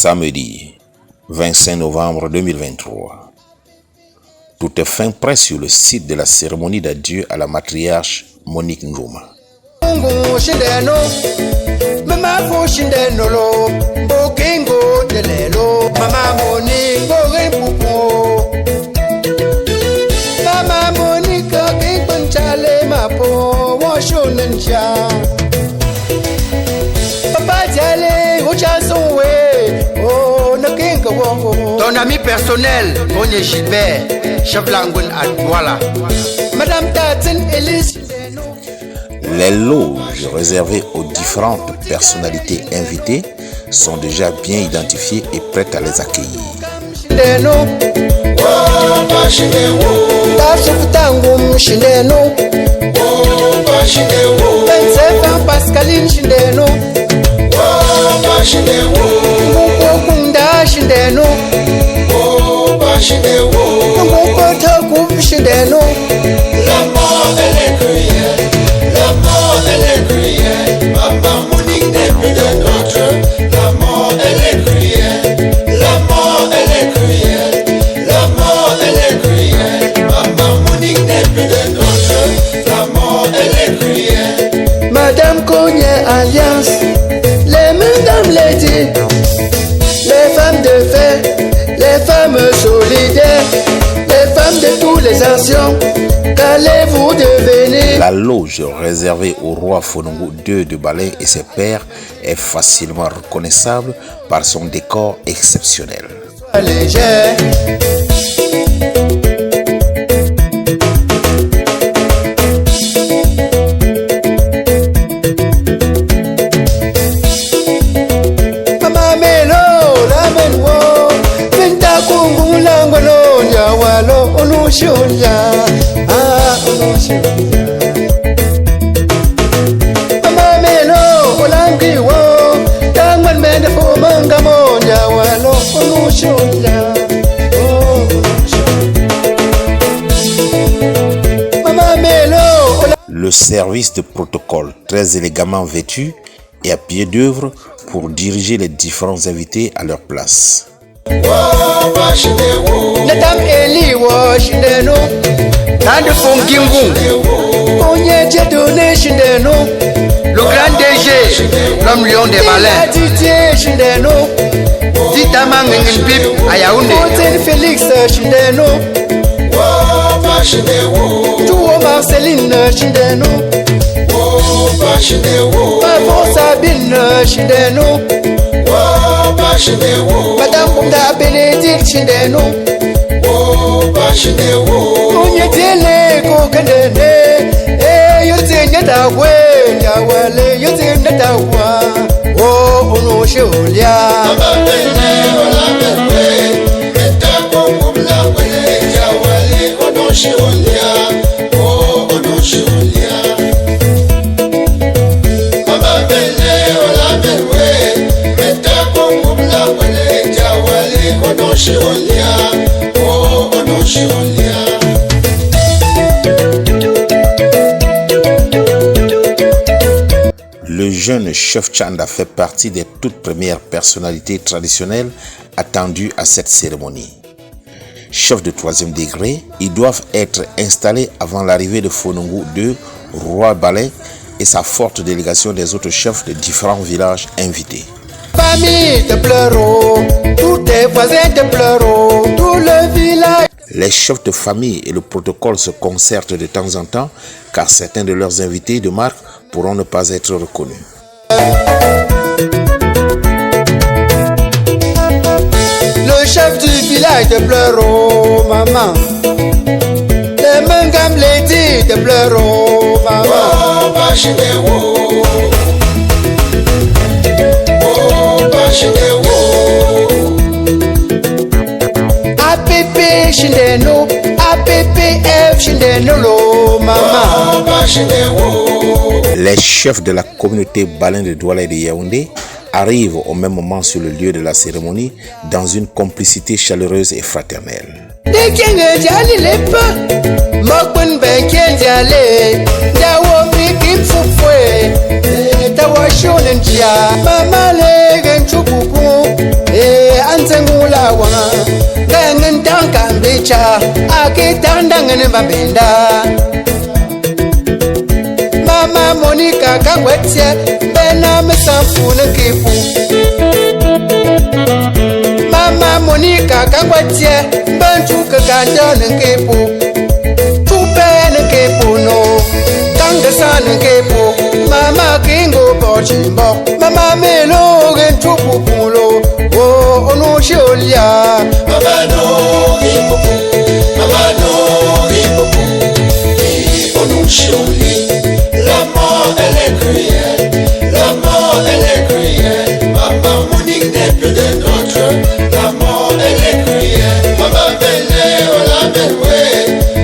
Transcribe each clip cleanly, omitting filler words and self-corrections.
Samedi 25 novembre 2023. Tout est fin prêt sur le site de la cérémonie d'adieu à la matriarche Monique Njouma. Ton ami personnel, Mounié Gilbert, chef Langoun à Douala. Madame Tatin Elise. Les loges réservées aux différentes personnalités invitées sont déjà bien identifiées et prêtes à les accueillir. Madame Cogné Alliance, les mesdames ladies, les femmes de fer, les femmes solidaires, les femmes de tous les anciens, qu'allez-vous devenir? La loge réservée au roi Fonongo II de Balai et ses pairs est facilement reconnaissable par son décor exceptionnel. Léger. Le service de protocole, très élégamment vêtu et à pied d'œuvre pour diriger les différents invités à leur place. Le grand DG, l'homme lion des Balais, Ditama Ngenpip à Yaoundé, Félix Chindeno, Touo Marceline Chindeno, Pavon Sabine Chindeno, Madame Bunda Bénédicte Chindeno, Onye Tele Kokandene, Yote Nyatawe, Yawale, Yote Nyatawa, Oh, Ono Sholia. Le jeune chef Tchanda fait partie des toutes premières personnalités traditionnelles attendues à cette cérémonie. Chef de 3e degré, ils doivent être installés avant l'arrivée de Fonongo II, roi Balai, et sa forte délégation des autres chefs de différents villages invités. Famille de Pleuro, tous tes voisins de Pleuro, tout le village. Les chefs de famille et le protocole se concertent de temps en temps car certains de leurs invités de marque pourront ne pas être reconnus. Le chef du village de Pleuro, maman. Les mangam lady de Pleuro, maman. APP Chindeno, APPF Chindeno, maman. Les chefs de la communauté Balin de Douala et de Yaoundé arrivent au même moment sur le lieu de la cérémonie dans une complicité chaleureuse et fraternelle. Mama le genchukuku Ansengula wanga ngengen tanka mbicha akitanda ngene babenda Mama Monica kangwetse bena mesampu nkipu Mama Monica kangwetse bantu kakanja nkipu Tupe nkipu no kangasa nkipu Mama kingo pochimbo Mama melo gentupu pulo Oh ono sholia Mama no ipopu Mama no ipopu Ono sholi La mort elle est cruelle La mort elle est cruelle Maman Monique n'est plus de notre La mort elle est cruelle Maman Belle on la belle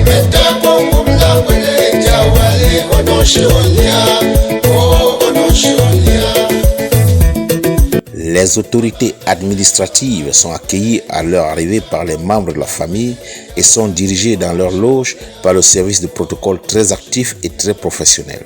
Mais ta pompe la wele Jawale ono sholia Oh ono sholia. Les autorités administratives sont accueillies à leur arrivée par les membres de la famille et sont dirigées dans leur loge par le service de protocole très actif et très professionnel.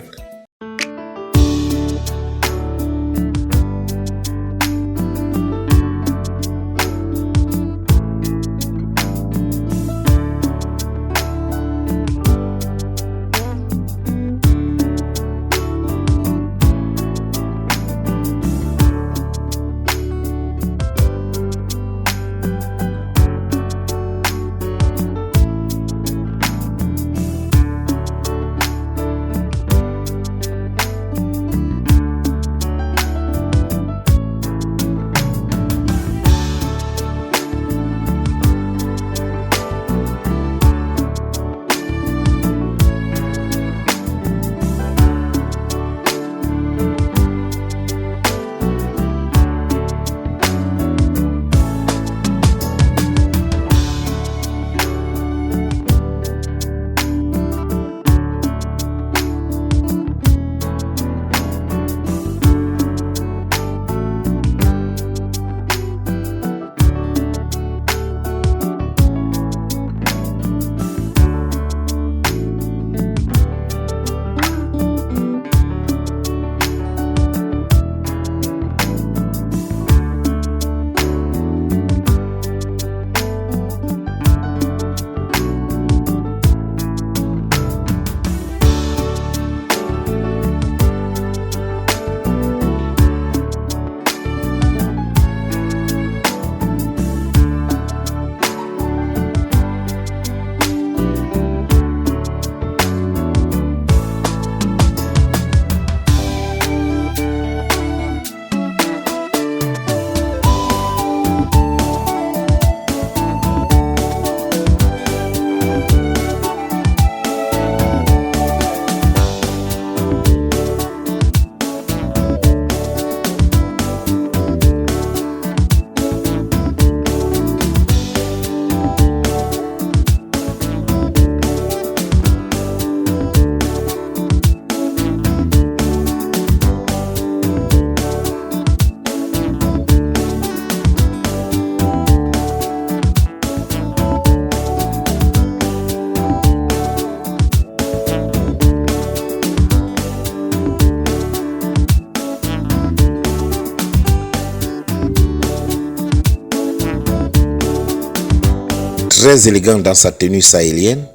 Très élégant dans sa tenue sahélienne,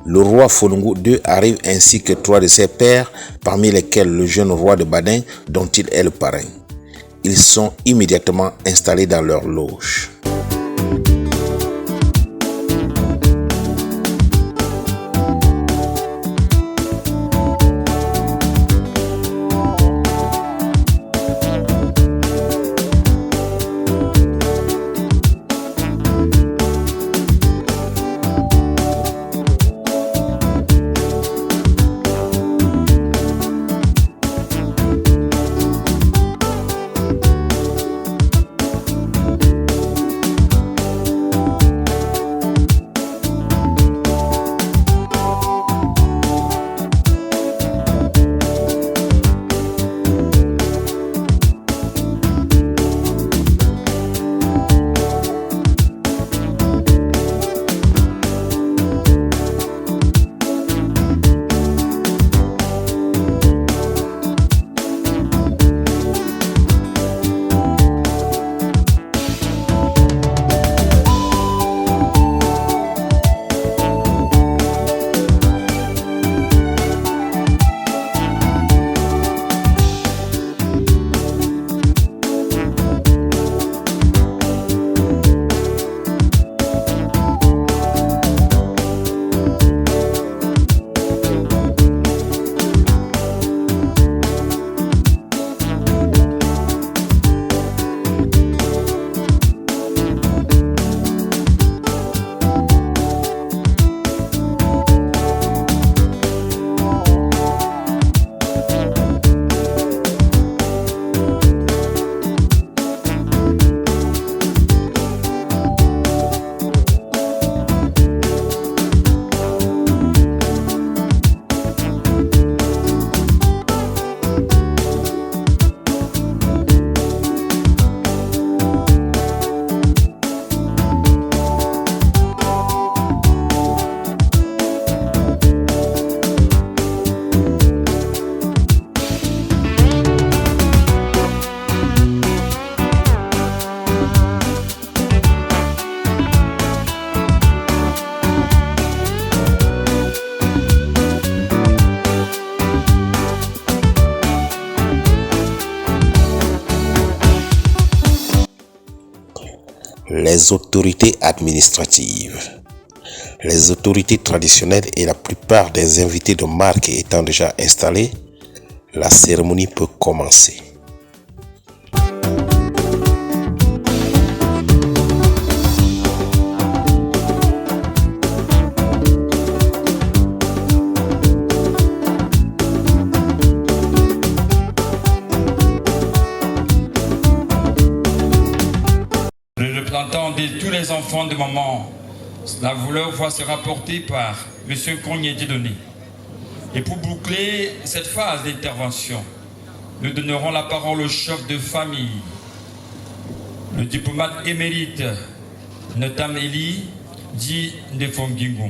le roi Folongo II arrive ainsi que 3 de ses pairs, parmi lesquels le jeune roi de Badin dont il est le parrain. Ils sont immédiatement installés dans leur loge. les autorités administratives. Les autorités traditionnelles et la plupart des invités de marque étant déjà installés, la cérémonie peut commencer. Le représentant de tous les enfants de maman, la leur voix sera portée par M. Kogné Dieudonné. Et pour boucler cette phase d'intervention, nous donnerons la parole au chef de famille, le diplomate émérite Notam Eli dit Ndefongingo.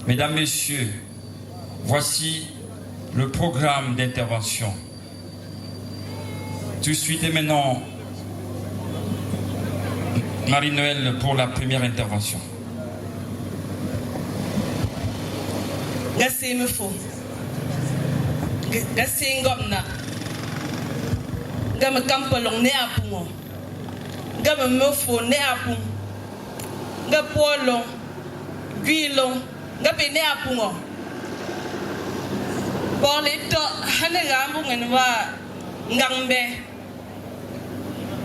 Mesdames, Messieurs, voici le programme d'intervention. Tout de suite et maintenant, Marie-Noël pour la première intervention. Gasi mfo gasi ngomna gama kampalong ne apungo gama mfo ne apung gapolo guilong gape ne apungo bolito hanagambu nganwa ngambe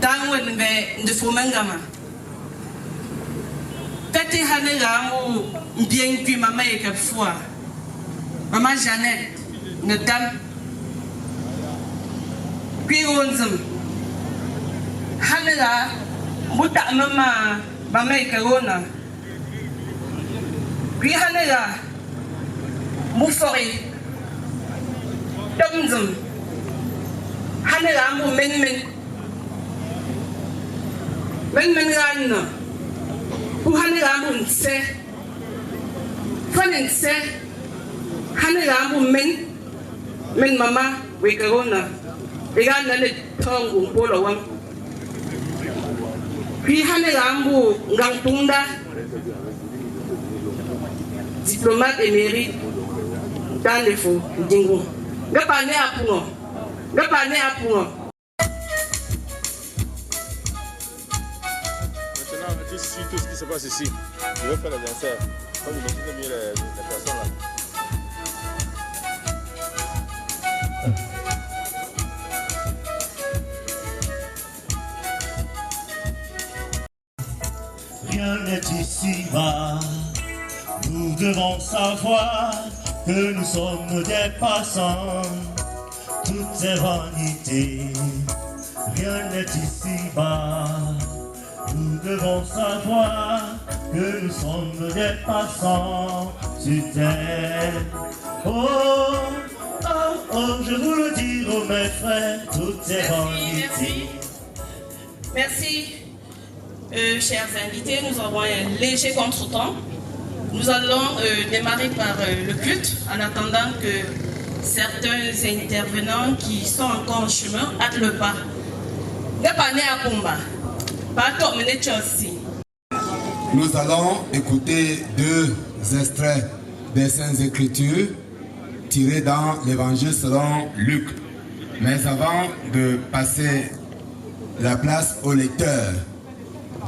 tangwen be ndefo mangama kati hanagambu bien kui mama ekafua. Maman Jeannette, Notam, puis Ronzum, Hanela, Muta Mama, Mama Karona, puis Hanela, Moufori, Tomzum, Hanela, Mou Men Rana, pour Hanela Mounse, Fanense. Hanagambu men mama wekarona egana le tongu polo wang puis hanagambu ngangtunda diplomate émérite dans le faux dingo gapane apungo Maintenant, ici, tout ce qui se passe ici, je vais faire les danseurs. Comme vous imaginez mieux les personnes là. Rien n'est ici bas, nous devons savoir que nous sommes des passants, toutes ces vanités. Rien n'est ici bas, nous devons savoir que nous sommes des passants sur terre. Oh, oh, oh, je vous le dis, oh mes frères, toutes ces vanités. Merci. Chers invités, nous avons un léger contretemps. Nous allons démarrer par le culte en attendant que certains intervenants qui sont encore en chemin hâtent le pas. Nous allons écouter deux extraits des Saintes Écritures tirés dans l'Évangile selon Luc. Mais avant de passer la place au lecteur,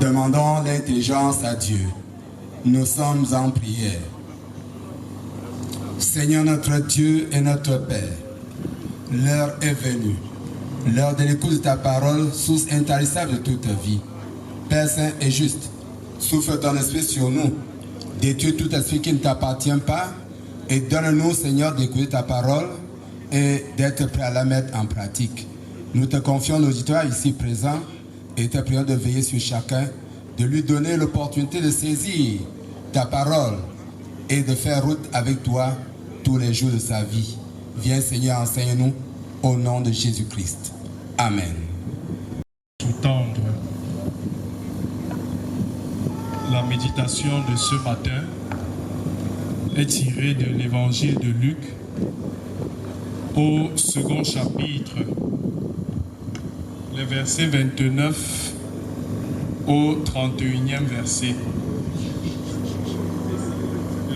demandons l'intelligence à Dieu. Nous sommes en prière. Seigneur notre Dieu et notre Père, l'heure est venue. L'heure de l'écoute de ta parole, source intarissable de toute vie. Père saint et juste, souffle ton esprit sur nous. Détruis tout esprit qui ne t'appartient pas et donne-nous, Seigneur, d'écouter ta parole et d'être prêt à la mettre en pratique. Nous te confions l'auditoire ici présent et te prions de veiller sur chacun, de lui donner l'opportunité de saisir ta parole et de faire route avec toi tous les jours de sa vie. Viens Seigneur, enseigne-nous au nom de Jésus-Christ. Amen. Sous-tendre la méditation de ce matin est tirée de l'évangile de Luc au second chapitre, les versets 29 au 31e verset.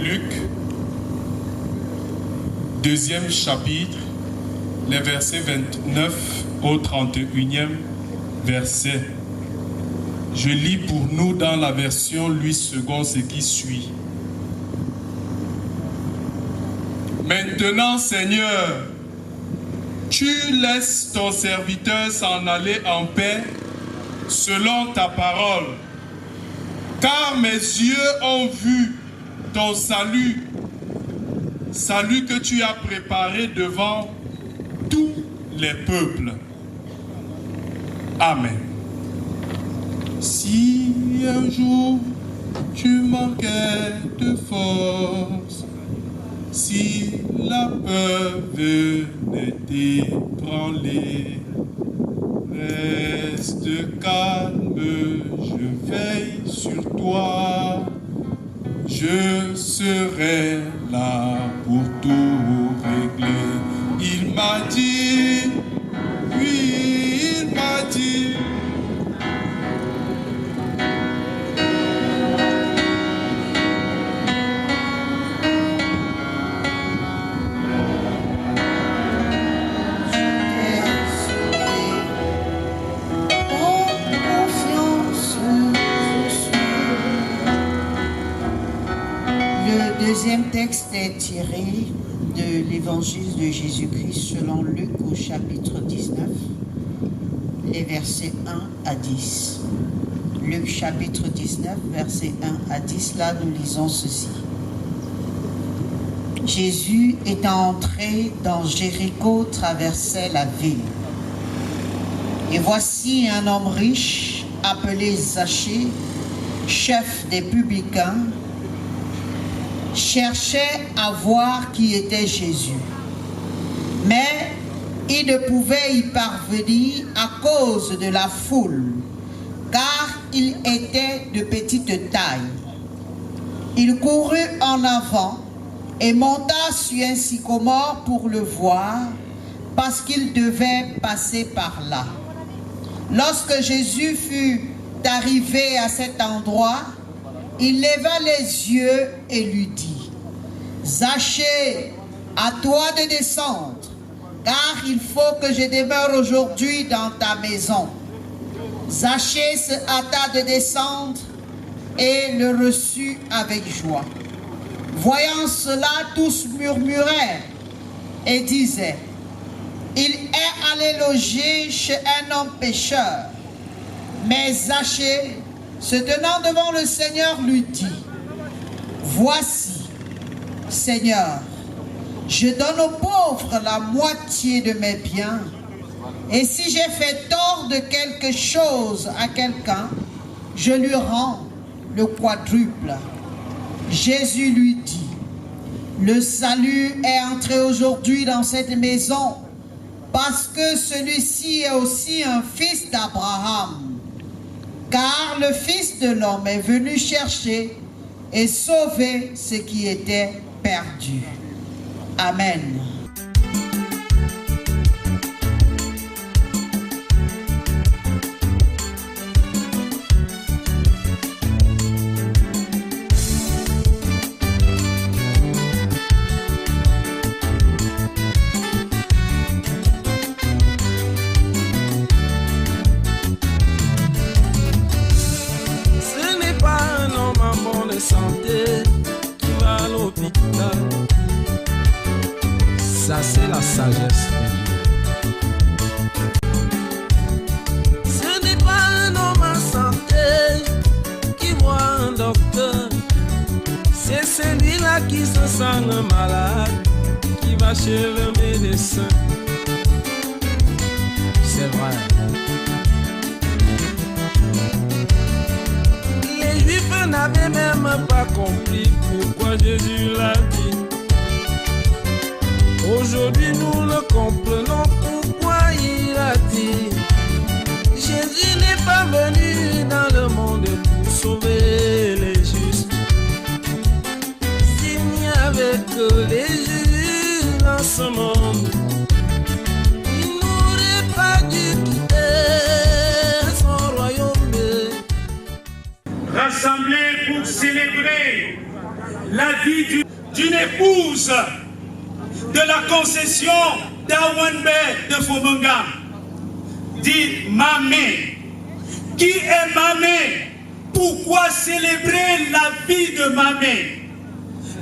Luc, deuxième chapitre, les versets 29 au 31e verset. Je lis pour nous dans la version Louis II ce qui suit. Maintenant, Seigneur, tu laisses ton serviteur s'en aller en paix selon ta parole, car mes yeux ont vu ton salut, salut que tu as préparé devant tous les peuples. Amen. Si un jour tu manquais de force, si la peur venait t'ébranler, reste calme, je veille sur toi, je serai là pour tout régler. Il m'a dit, oui, il m'a dit. Le deuxième texte est tiré de l'évangile de Jésus-Christ selon Luc au chapitre 19, les versets 1 à 10. Luc chapitre 19, versets 1 à 10, là nous lisons ceci. Jésus étant entré dans Jéricho traversait la ville. Et voici un homme riche appelé Zachée, chef des publicains, cherchait à voir qui était Jésus. Mais il ne pouvait y parvenir à cause de la foule, car il était de petite taille. Il courut en avant et monta sur un sycomore pour le voir, parce qu'il devait passer par là. Lorsque Jésus fut arrivé à cet endroit, il leva les yeux et lui dit, « Zachée, à toi de descendre, car il faut que je demeure aujourd'hui dans ta maison. » Zachée se hâta de descendre et le reçut avec joie. Voyant cela, tous murmurèrent et disaient, « Il est allé loger chez un homme pécheur. » Mais Zachée, se tenant devant le Seigneur, lui dit, « Voici, Seigneur, je donne aux pauvres la moitié de mes biens, et si j'ai fait tort de quelque chose à quelqu'un, je lui rends le quadruple. » Jésus lui dit, « Le salut est entré aujourd'hui dans cette maison, parce que celui-ci est aussi un fils d'Abraham. Car le Fils de l'homme est venu chercher et sauver ce qui était perdu. » Amen. Santé qui va à l'hôpital, ça c'est la sagesse de Dieu. Ce n'est pas un homme en santé qui voit un docteur, c'est celui-là qui se sent malade qui va chez le médecin. C'est vrai. N'avait même pas compris pourquoi Jésus l'a dit. Aujourd'hui nous le comprenons pourquoi il a dit. Jésus n'est pas venu dans le monde pour sauver les justes. S'il n'y avait que les justes dans ce monde, il n'aurait pas dû quitter son royaume. Rassemblés pour célébrer la vie d'une épouse de la concession d'Awanbe de Fobonga, dit Mamé, Qui est Mamé? Pourquoi célébrer la vie de Mamé?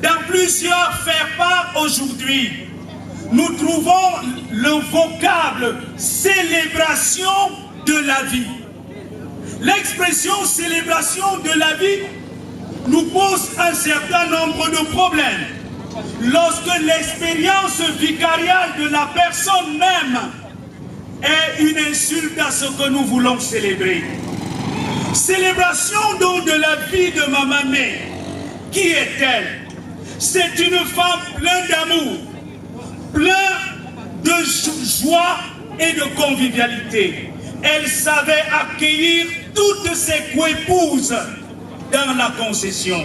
Dans plusieurs faire-part aujourd'hui, nous trouvons le vocable célébration de la vie. L'expression célébration de la vie nous pose un certain nombre de problèmes. Lorsque l'expérience vicariale de la personne même est une insulte à ce que nous voulons célébrer. Célébration donc de la vie de ma mamie. Qui est-elle? C'est une femme pleine d'amour, pleine de joie et de convivialité. Elle savait accueillir toutes ses coépouses dans la concession.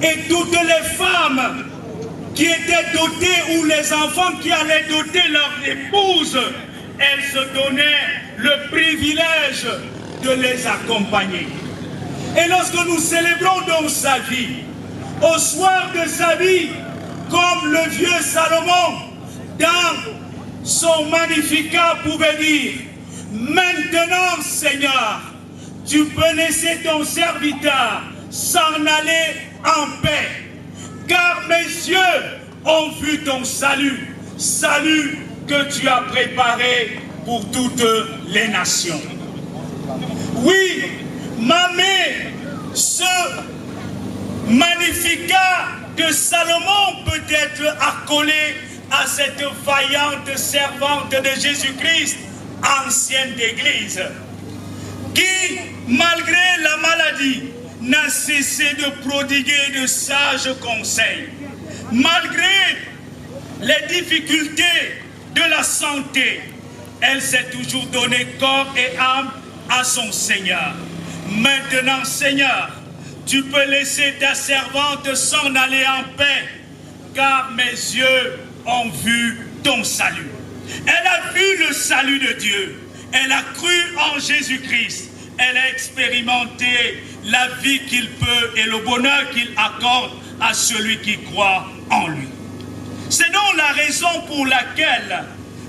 Et toutes les femmes qui étaient dotées ou les enfants qui allaient doter leur épouse, elle se donnait le privilège de les accompagner. Et lorsque nous célébrons donc sa vie, au soir de sa vie, comme le vieux Salomon, dans son Magnificat pouvait dire, maintenant Seigneur, tu peux laisser ton serviteur s'en aller en paix, car mes yeux ont vu ton salut, salut que tu as préparé pour toutes les nations. Oui, Mamé, ce Magnificat de Salomon peut être accolé à cette vaillante servante de Jésus-Christ, ancienne d'Église, qui, malgré la maladie, n'a cessé de prodiguer de sages conseils. Malgré les difficultés de la santé, elle s'est toujours donné corps et âme à son Seigneur. Maintenant, Seigneur, tu peux laisser ta servante s'en aller en paix, car mes yeux ont vu ton salut. Elle a vu le salut de Dieu. Elle a cru en Jésus-Christ. Elle a expérimenté la vie qu'il peut et le bonheur qu'il accorde à celui qui croit en lui. C'est donc la raison pour laquelle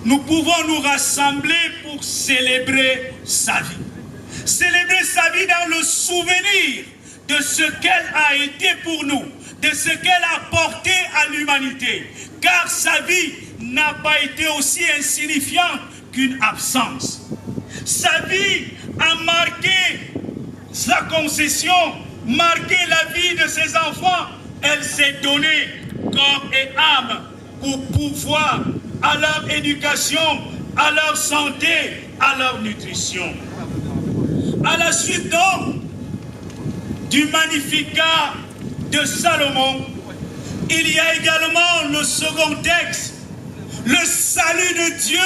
nous pouvons nous rassembler pour célébrer sa vie. Célébrer sa vie dans le souvenir de ce qu'elle a été pour nous, de ce qu'elle a apporté à l'humanité. Car sa vie n'a pas été aussi insignifiante qu'une absence. Sa vie a marqué sa concession, marqué la vie de ses enfants. Elle s'est donnée corps et âme pour pouvoir à leur éducation, à leur santé, à leur nutrition. À la suite donc du Magnificat de Salomon, il y a également le second texte. Le salut de Dieu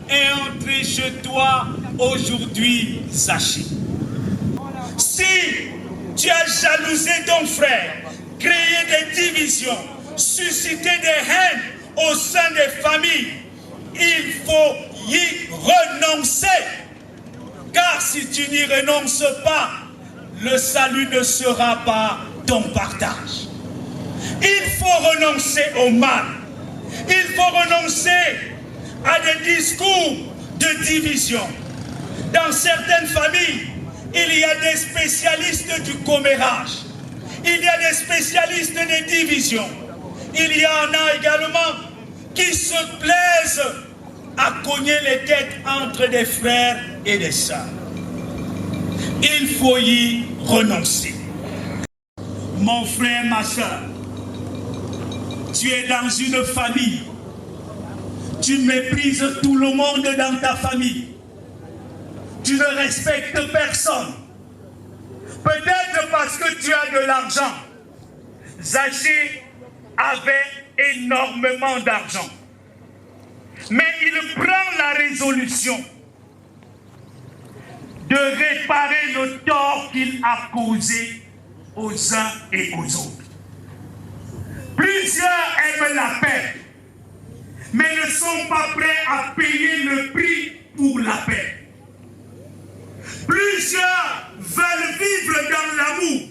est entré chez toi aujourd'hui, Zaché. Si tu as jalousé ton frère, créé des divisions, suscité des haines au sein des familles, il faut y renoncer. Car si tu n'y renonces pas, le salut ne sera pas ton partage. Il faut renoncer au mal. Il faut renoncer à des discours de division. Dans certaines familles, il y a des spécialistes du commérage. Il y a des spécialistes des divisions. Il y en a également qui se plaisent à cogner les têtes entre des frères et des sœurs. Il faut y renoncer. Mon frère, ma soeur, tu es dans une famille. Tu méprises tout le monde dans ta famille. Tu ne respectes personne. Peut-être parce que tu as de l'argent. Zaché avait énormément d'argent. Mais il prend la résolution de réparer le tort qu'il a causé aux uns et aux autres. Plusieurs aiment la paix, mais ne sont pas prêts à payer le prix pour la paix. Plusieurs veulent vivre dans l'amour,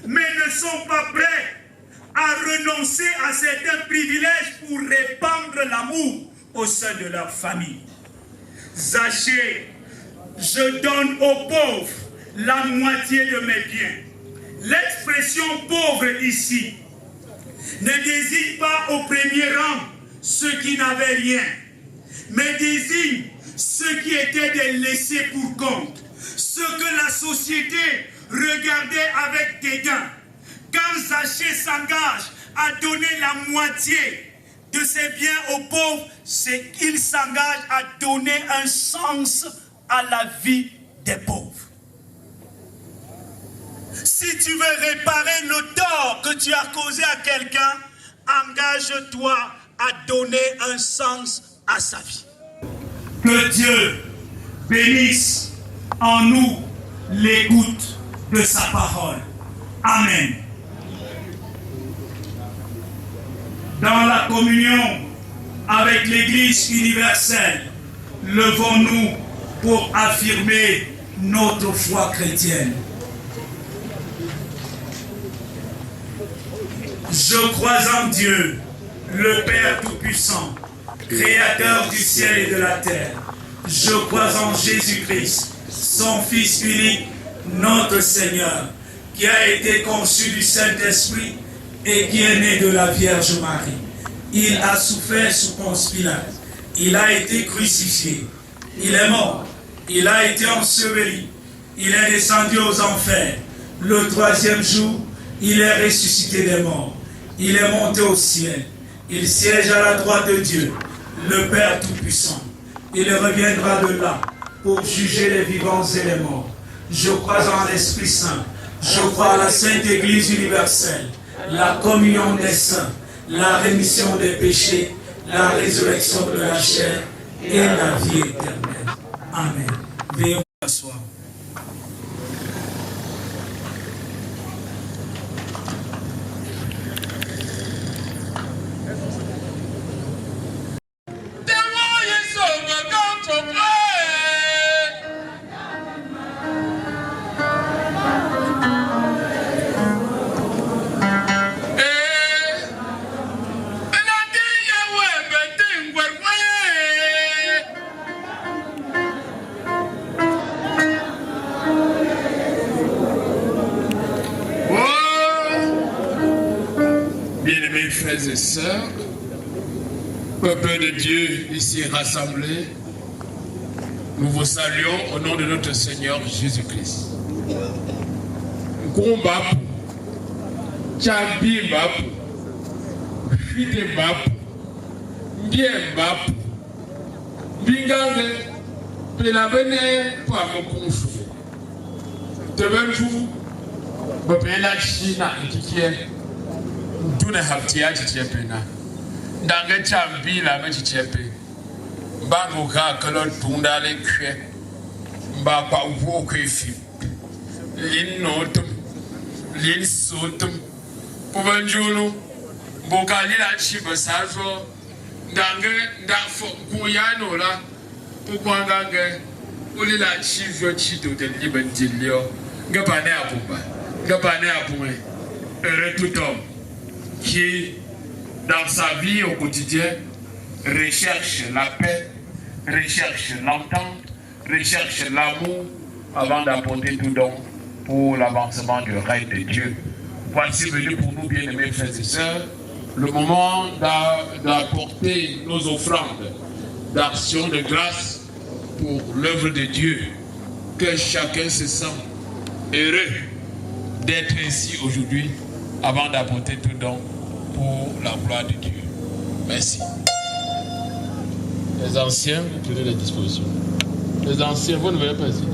mais ne sont pas prêts à renoncer à certains privilèges pour répandre l'amour au sein de leur famille. Zaché, je donne aux pauvres la moitié de mes biens. L'expression pauvre ici ne désigne pas au premier rang ceux qui n'avaient rien, mais désigne ceux qui étaient des laissés pour compte, ceux que la société regardait avec dédain. Quand Zachée s'engage à donner la moitié de ses biens aux pauvres, c'est qu'il s'engage à donner un sens à la vie des pauvres. Si tu veux réparer le tort que tu as causé à quelqu'un, engage-toi à donner un sens à sa vie. Que Dieu bénisse en nous l'écoute de sa parole. Amen. Dans la communion avec l'Église universelle, levons-nous pour affirmer notre foi chrétienne. Je crois en Dieu, le Père Tout-Puissant, Créateur du ciel et de la terre. Je crois en Jésus-Christ, son Fils unique, notre Seigneur, qui a été conçu du Saint-Esprit et qui est né de la Vierge Marie. Il a souffert sous Ponce Pilate. Il a été crucifié. Il est mort. Il a été enseveli. Il est descendu aux enfers. Le troisième jour, il est ressuscité des morts. Il est monté au ciel. Il siège à la droite de Dieu, le Père Tout-Puissant. Il reviendra de là pour juger les vivants et les morts. Je crois en l'Esprit Saint. Je crois à la Sainte Église universelle, la communion des saints, la rémission des péchés, la résurrection de la chair et la vie éternelle. Amen. Veuillez vous asseoir. Frères et sœurs, peuple de Dieu ici rassemblés, nous vous saluons au nom de notre Seigneur Jésus-Christ. Ngombapu, Tchabimbapu, Fidembapu, Ndiembapu, Bingange, Pelabene, Pamokunfu. Tebenfu, Bopela China, Ekikie. Tune haftia chichepena ndange chambila me chichepe mbango ka kolo tunda le kwe mba kwa uwo kwefi lin notum lin sotum pubanjulu mboka lila chiba sazo ndange ndafo kuyano la pukwangange ulila chivyo chido de libendilio ngapane apumba ngapane apume heureux tout homme qui, dans sa vie au quotidien, recherche la paix, recherche l'entente, recherche l'amour, avant d'apporter tout don pour l'avancement du règne de Dieu. Voici venu pour nous, bien-aimés frères et sœurs, le moment d'apporter nos offrandes, d'action de grâce pour l'œuvre de Dieu. Que chacun se sente heureux d'être ici aujourd'hui, avant d'apporter tout don pour la gloire de Dieu. Merci. Les anciens, vous prenez les dispositions. Les anciens, vous ne venez pas ici.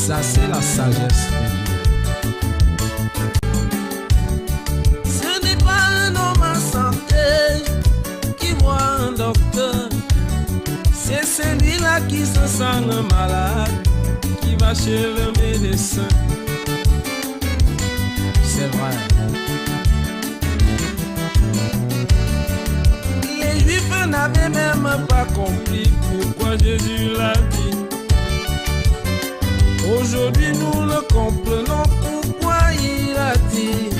Ça, c'est la sagesse de Dieu. Ce n'est pas un homme en santé qui voit celui-là qui se sent malade, qui va chez le médecin. C'est vrai. Les Juifs n'avaient même pas compris pourquoi Jésus l'a dit. Aujourd'hui nous le comprenons pourquoi il a dit.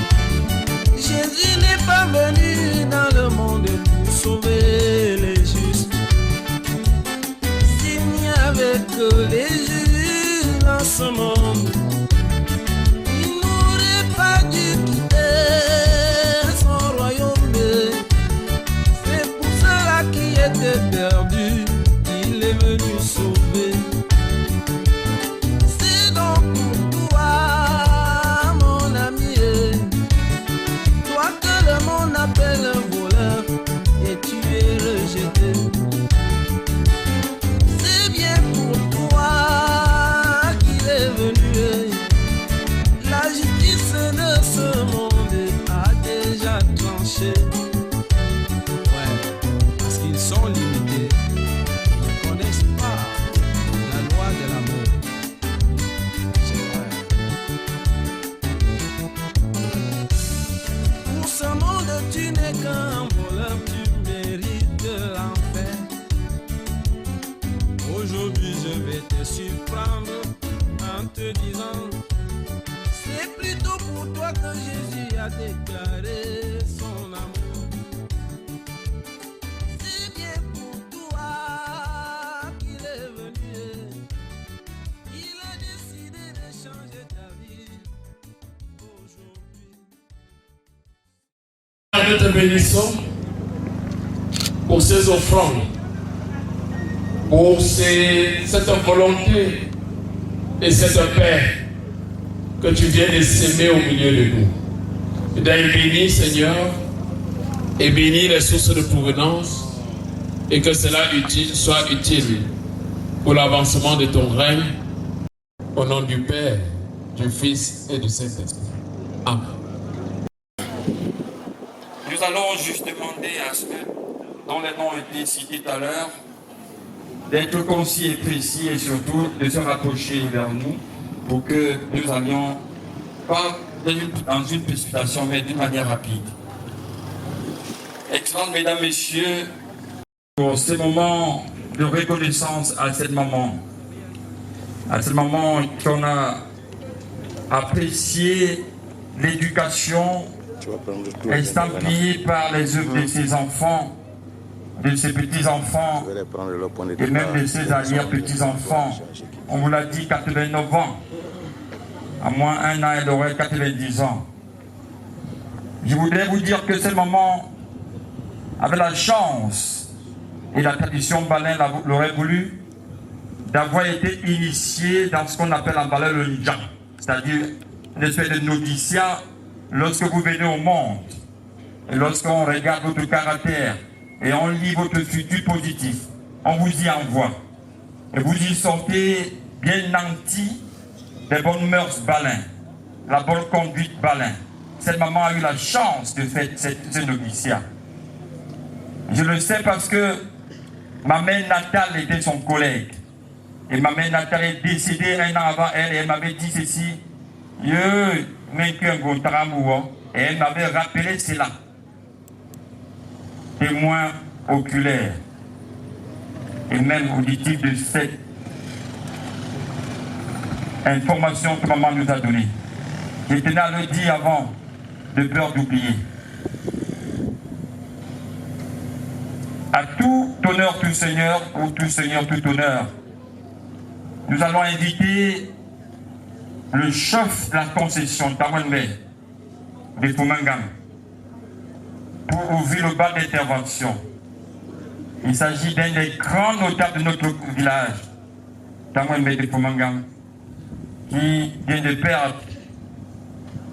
Jésus n'est pas venu dans le monde pour sauver les justes. S'il n'y avait que les justes dans ce monde, il n'aurait pas dû quitter son royaume. C'est pour cela qu'il était perdu, il est venu sauver. C'est donc pour toi, mon ami, toi que le monde appelle un voleur et tu es rejeté. C'est bien pour toi qu'il est venu. La justice de ce monde a déjà tranché. Ouais, parce qu'ils sont limités. Ils ne connaissent pas la loi de l'amour. C'est vrai. Pour ce monde, tu n'es qu'un voleur, tu mérites l'enfer. Aujourd'hui, je vais te surprendre en te disant, c'est plutôt pour toi que Jésus a déclaré son amour. C'est bien pour toi qu'il est venu. Il a décidé de changer ta vie aujourd'hui. Nous te bénissons pour ces offrandes, pour cette volonté et cette paix que tu viens de s'aimer au milieu de nous. Et d'ailleurs, bénis, Seigneur, et bénis les sources de provenance, et que cela soit utile pour l'avancement de ton règne, au nom du Père, du Fils et du Saint-Esprit. Amen. Nous allons juste demander à ceux dont les noms ont été cités tout à l'heure d'être concis et précis et surtout de se rapprocher vers nous pour que nous allions pas dans une précipitation mais d'une manière rapide. Excellences, mesdames, messieurs, pour ce moment de reconnaissance à cette maman qu'on a apprécié l'éducation estampillée par les œuvres de ses enfants, de ses petits-enfants et même de ses arrière-petits-enfants. On vous l'a dit, 89 ans. À moins un an, elle aurait 90 ans. Je voudrais vous dire que cette maman avait la chance, et la tradition Balin l'aurait voulu, d'avoir été initiée dans ce qu'on appelle en Balin le Nidja, c'est-à-dire une espèce de noviciat lorsque vous venez au monde, et lorsqu'on regarde votre caractère, et on lit votre futur positif, on vous y envoie. Et vous y sortez bien nanti des bonnes mœurs Balin, la bonne conduite Balin. Cette maman a eu la chance de faire ce noviciat. Je le sais parce que ma mère natale était son collègue. Et ma mère natale est décédée un an avant elle et elle m'avait dit ceci. Et elle m'avait rappelé cela. Témoin oculaire et même auditif de cette information que maman nous a donnée. Je tenais à le dire avant, de peur d'oublier. À tout honneur, tout seigneur, ou tout seigneur, tout honneur, nous allons inviter le chef de la concession, Tawenbe, de Fumangam, pour ouvrir le bal d'intervention. Il s'agit d'un des grands notables de notre village, Tawenbe de Fumangam, qui vient de perdre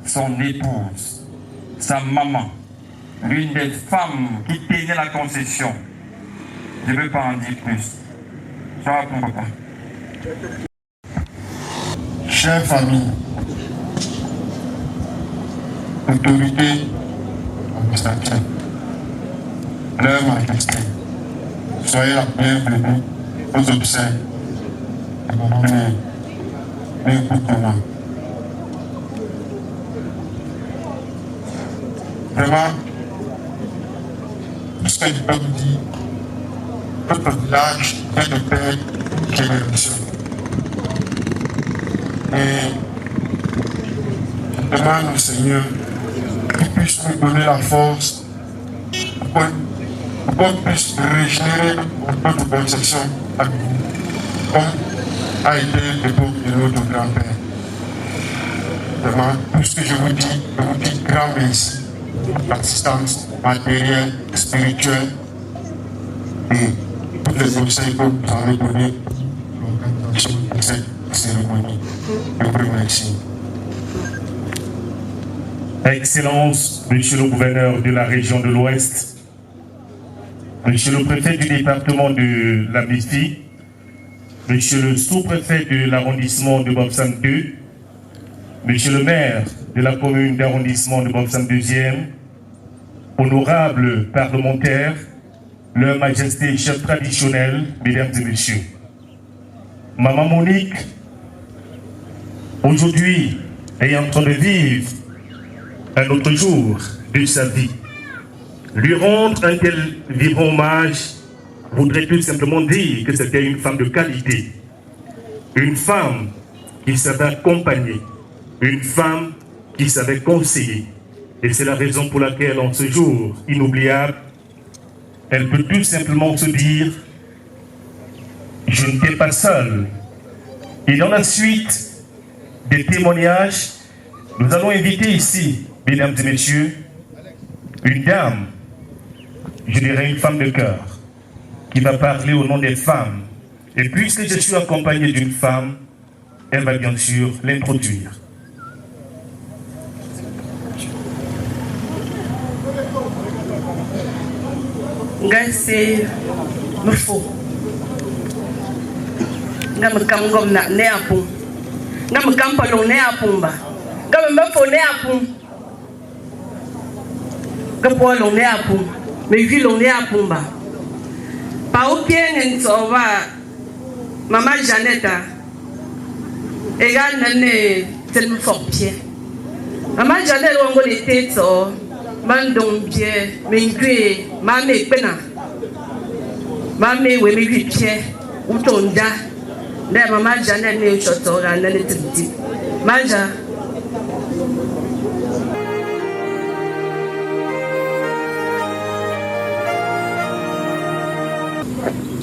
son épouse, sa maman, l'une des femmes qui tenait la concession. Je ne veux pas en dire plus. Ça va pour papa. Chère famille, autorité administrative, leur majesté, soyez la bienvenue aux obsèques de mon frère, Père Boukouma. Vraiment, tout ce que je peux vous dire, notre village vient de perdre une génération. Et je demande au Seigneur qu'il puisse nous donner la force pour qu'on puisse régénérer notre conception à nous, comme a été l'époque de notre grand-père. Vraiment, tout ce que je vous dis grand merci. L'assistance matérielle, spirituelle et tous les conseils que vous avez donnés dans cette cérémonie. Je vous remercie. Excellence, Monsieur le gouverneur de la région de l'Ouest, Monsieur le préfet du département de la Méfi, Monsieur le sous-préfet de l'arrondissement de Bafoussam II, Monsieur le maire de la commune d'arrondissement de Bafoussam IIe, honorables parlementaires, Leur Majesté chef traditionnel, mesdames et messieurs. Maman Monique, aujourd'hui, est en train de vivre un autre jour de sa vie. Lui rendre un tel vivant hommage voudrait tout simplement dire que c'était une femme de qualité, une femme qui savait accompagner, une femme qui savait conseiller. Et c'est la raison pour laquelle, en ce jour inoubliable, elle peut tout simplement se dire « Je n'étais pas seule ». Et dans la suite des témoignages, nous allons inviter ici, mesdames et messieurs, une dame, je dirais une femme de cœur, qui va parler au nom des femmes. Et puisque je suis accompagné d'une femme, elle va bien sûr l'introduire. Ngai mufo ngam kam gom na ne apum ngam kam palong ne apum ba ngam mafo ne apum gapo long ne apum me vi long ne apum ba pa o bien en sova mama Janetta ega nane tel fort pied mama Janetta wango le teto mandong pied mengwe mame pena mame we me pied utonda nda mama Janetta ne chotora na le titi manja.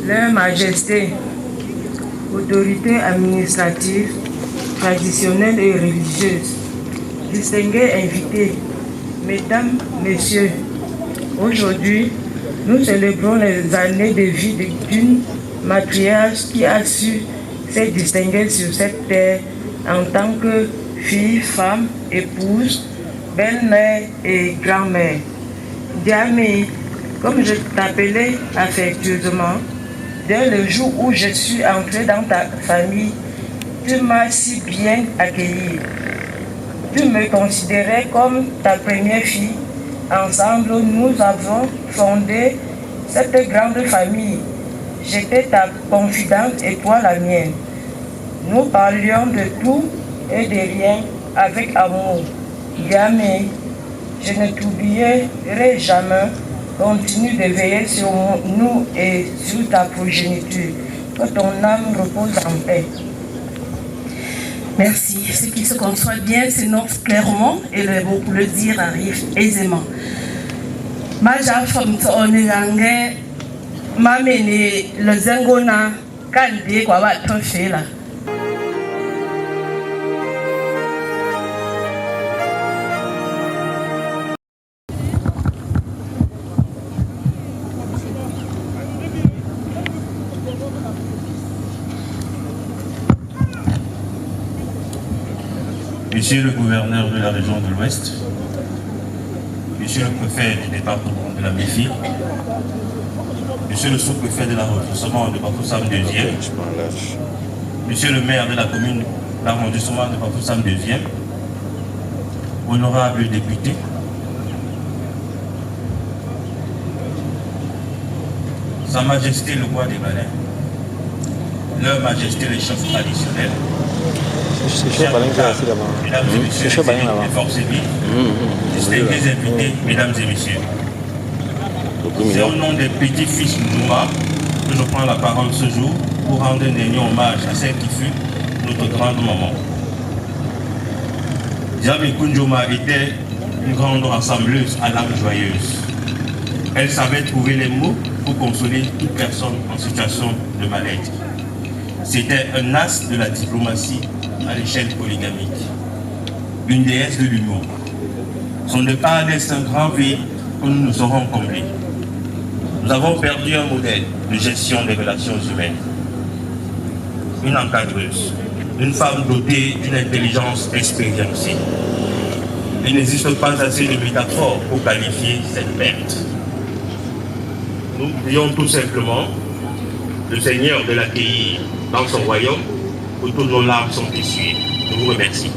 Leur Majesté, autorité administrative, traditionnelle et religieuse, distingués invités, mesdames, messieurs, aujourd'hui, nous célébrons les années de vie d'une matriarche qui a su se distinguer sur cette terre en tant que fille, femme, épouse, belle-mère et grand-mère. Diamé, comme je t'appelais affectueusement, dès le jour où je suis entrée dans ta famille, tu m'as si bien accueillie. Tu me considérais comme ta première fille. Ensemble, nous avons fondé cette grande famille. J'étais ta confidente et toi la mienne. Nous parlions de tout et de rien avec amour. Jamais, je ne t'oublierai jamais. Continue de veiller sur nous et sur ta progéniture. Que ton âme repose en paix. Merci. Ce qui se conçoit bien s'énonce clairement et le mot pour le dire arrive aisément. Maja femme onengange mamene le zengona kande kwa watu fela. Monsieur le gouverneur de la région de l'Ouest, Monsieur le préfet du département de la Méfi, Monsieur le sous-préfet de l'arrondissement de Bafoussam IIe, Monsieur le maire de la commune d'arrondissement de Bafoussam IIe, honorables députés, Sa Majesté le roi des Balais, Leur Majesté les chefs traditionnels, chers mesdames et messieurs les forces vives, distingués invités, mesdames et messieurs. C'est au nom des petits-fils Nouma que je prends la parole ce jour pour rendre un dernier hommage à celle qui fut notre grande maman. Diamé Kunjoma était une grande rassembleuse à l'âme joyeuse. Elle savait trouver les mots pour consoler toute personne en situation de maladie. C'était un as de la diplomatie à l'échelle polygamique. Une déesse de l'humour. Son départ laisse un grand vide que nous nous aurons comblé. Nous avons perdu un modèle de gestion des relations humaines. Une encadreuse, une femme dotée d'une intelligence expériencée. Il n'existe pas assez de métaphores pour qualifier cette perte. Nous prions tout simplement le Seigneur de l'accueillir dans son royaume où toutes nos larmes sont essuyées. Je vous remercie.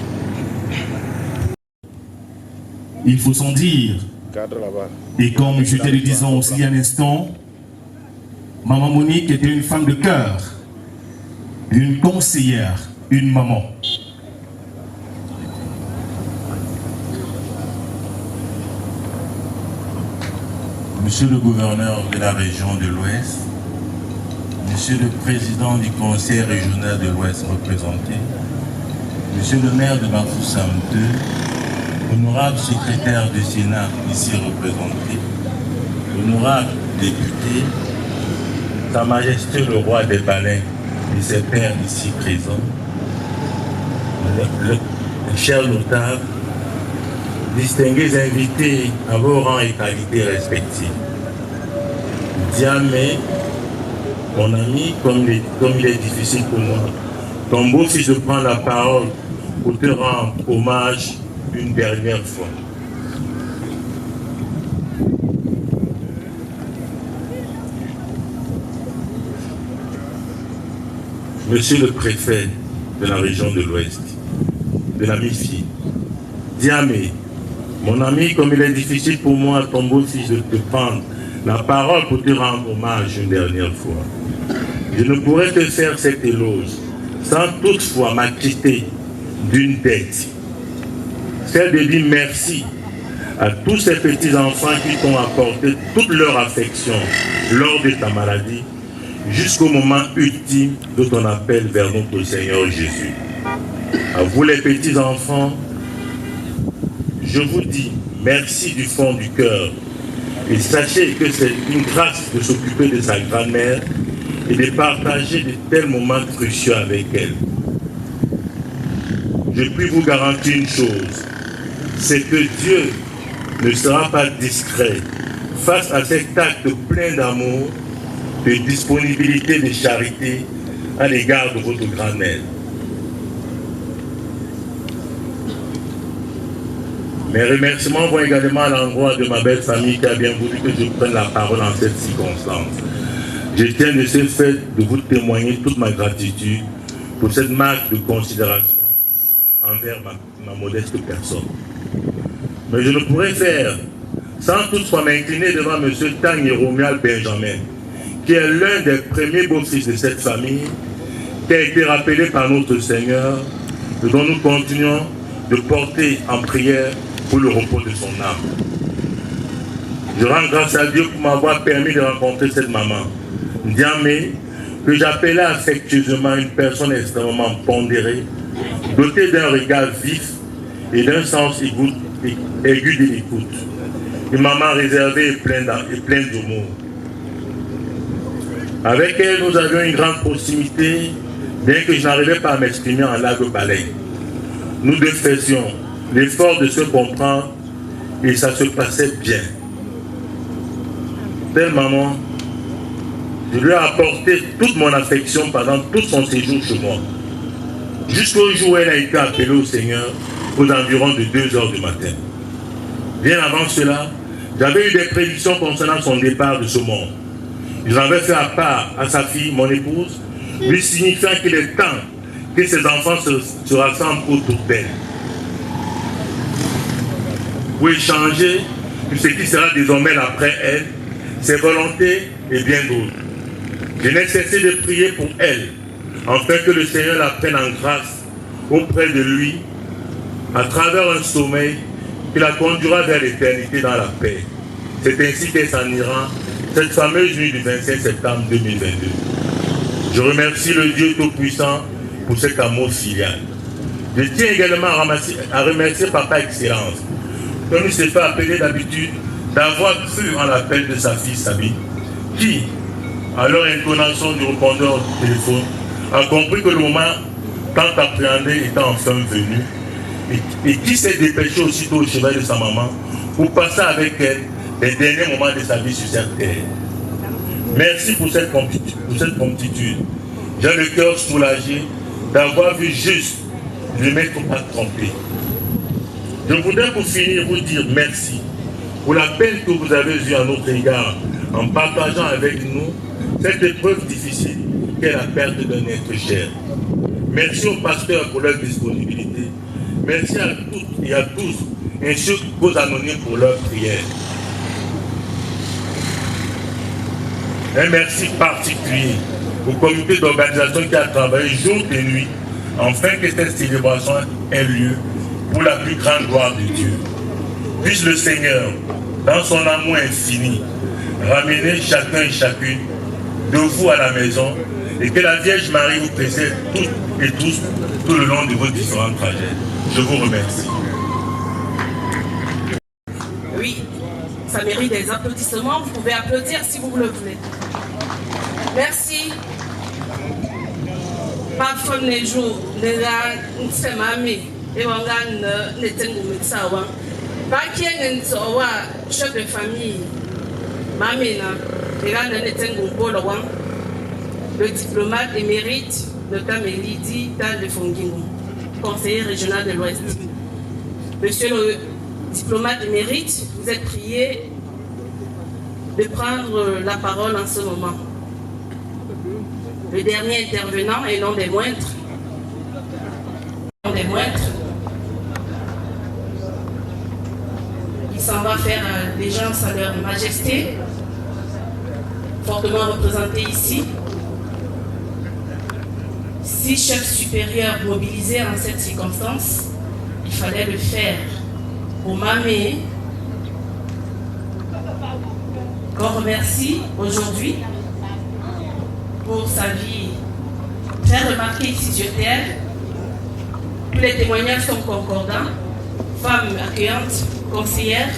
Il faut s'en dire. Et comme je te le disais aussi il y a un instant, Maman Monique était une femme de cœur, une conseillère, une maman. Monsieur le gouverneur de la région de l'Ouest, Monsieur le président du conseil régional de l'Ouest représenté, Monsieur le maire de Bafoussam II, honorable secrétaire du Sénat ici représenté, honorable député, Sa Majesté le roi des baleines et ses pairs ici présents, les chers notables, distingués invités à vos rangs et qualités respectives. Diamé, mon ami, comme il est difficile pour moi, ton beau-fils de prendre la parole pour te rendre hommage une dernière fois. Monsieur le préfet de la région de l'Ouest, de la MIFI, Diamé, mon ami, comme il est difficile pour moi, ton beau-fils, de te prendre la parole pour te rendre hommage une dernière fois. Je ne pourrais te faire cet éloge sans toutefois m'acquitter d'une dette. Celle de dire merci à tous ces petits-enfants qui t'ont apporté toute leur affection lors de ta maladie, jusqu'au moment ultime de ton appel vers notre Seigneur Jésus. À vous les petits-enfants, je vous dis merci du fond du cœur et sachez que c'est une grâce de s'occuper de sa grand-mère et de partager de tels moments cruciaux avec elle. Je puis vous garantir une chose, c'est que Dieu ne sera pas discret face à cet acte plein d'amour, de disponibilité, de charité à l'égard de votre grand-mère. Mes remerciements vont également à l'endroit de ma belle famille qui a bien voulu que je prenne la parole en cette circonstance. Je tiens de ce fait de vous témoigner toute ma gratitude pour cette marque de considération envers ma modeste personne. Mais je ne pourrais faire sans toutefois m'incliner devant M. Tang Romuald Benjamin, qui est l'un des premiers beaux-fils de cette famille, qui a été rappelé par notre Seigneur, et dont nous continuons de porter en prière pour le repos de son âme. Je rends grâce à Dieu pour m'avoir permis de rencontrer cette maman, Diamé, que j'appelais affectueusement une personne extrêmement pondérée, dotée d'un regard vif et d'un sens aigu de l'écoute. Une maman réservée et pleine d'humour. Avec elle, nous avions une grande proximité, bien que je n'arrivais pas à m'exprimer en langue baleine. Nous deux faisions l'effort de se comprendre et ça se passait bien. Telle maman, je lui ai apporté toute mon affection pendant tout son séjour chez moi. Jusqu'au jour où elle a été appelée au Seigneur aux environs de 2 heures du matin. Bien avant cela, j'avais eu des prédictions concernant son départ de ce monde. Je l'avais fait à part à sa fille, mon épouse, lui signifiant qu'il est temps que ses enfants se rassemblent autour d'elle pour échanger sur ce qui sera désormais après elle, ses volontés et bien d'autres. Je n'ai cessé de prier pour elle, afin que le Seigneur la prenne en grâce auprès de lui, à travers un sommeil qui la conduira vers l'éternité dans la paix. C'est ainsi qu'elle s'en ira cette fameuse nuit du 25 septembre 2022. Je remercie le Dieu Tout-Puissant pour cet amour filial. Je tiens également à remercier Papa Excellence, comme il s'est fait appeler d'habitude, d'avoir cru en l'appel de sa fille Sabine, qui, à leur intonation du répondeur du téléphone, a compris que le moment tant appréhendé était enfin venu, et qui s'est dépêché aussitôt au chevet de sa maman pour passer avec elle les derniers moments de sa vie sur cette terre. Merci pour cette promptitude. J'ai le cœur soulagé d'avoir vu juste ne m'être pas trompé. Je voudrais pour finir vous dire merci pour la peine que vous avez eue à notre égard en partageant avec nous cette épreuve difficile qu'est la perte d'un être cher. Merci aux pasteurs pour leur disponibilité. Merci à toutes et à tous, ainsi qu'aux anonymes pour leur prière. Un merci particulier au comité d'organisation qui a travaillé jour et nuit afin que cette célébration ait lieu pour la plus grande gloire de Dieu. Puisse le Seigneur, dans son amour infini, ramener chacun et chacune de vous à la maison et que la Vierge Marie vous précède toutes et tous tout le long de vos différents trajets. Je vous remercie. Oui, ça mérite des applaudissements. Vous pouvez applaudir si vous le voulez. Merci. Parfois, les jours, les gens se mamie et on gagne les tengoumets de sawa. Pas qu'il y ait un chef de famille, mamie, les gens les tengoumets le diplomate émérite, Dr. Melidi Tal de Fonguingo, conseiller régional de l'Ouest. Monsieur le diplomate émérite, vous êtes prié de prendre la parole en ce moment. Le dernier intervenant et non des moindres, il s'en va faire allégeance à leur majesté, fortement représenté ici. 6 chefs supérieurs mobilisés en cette circonstance, il fallait le faire pour Mamé, qu'on remercie aujourd'hui pour sa vie très remarquée ici sur terre. Tous les témoignages sont concordants. Femme accueillante, conseillère.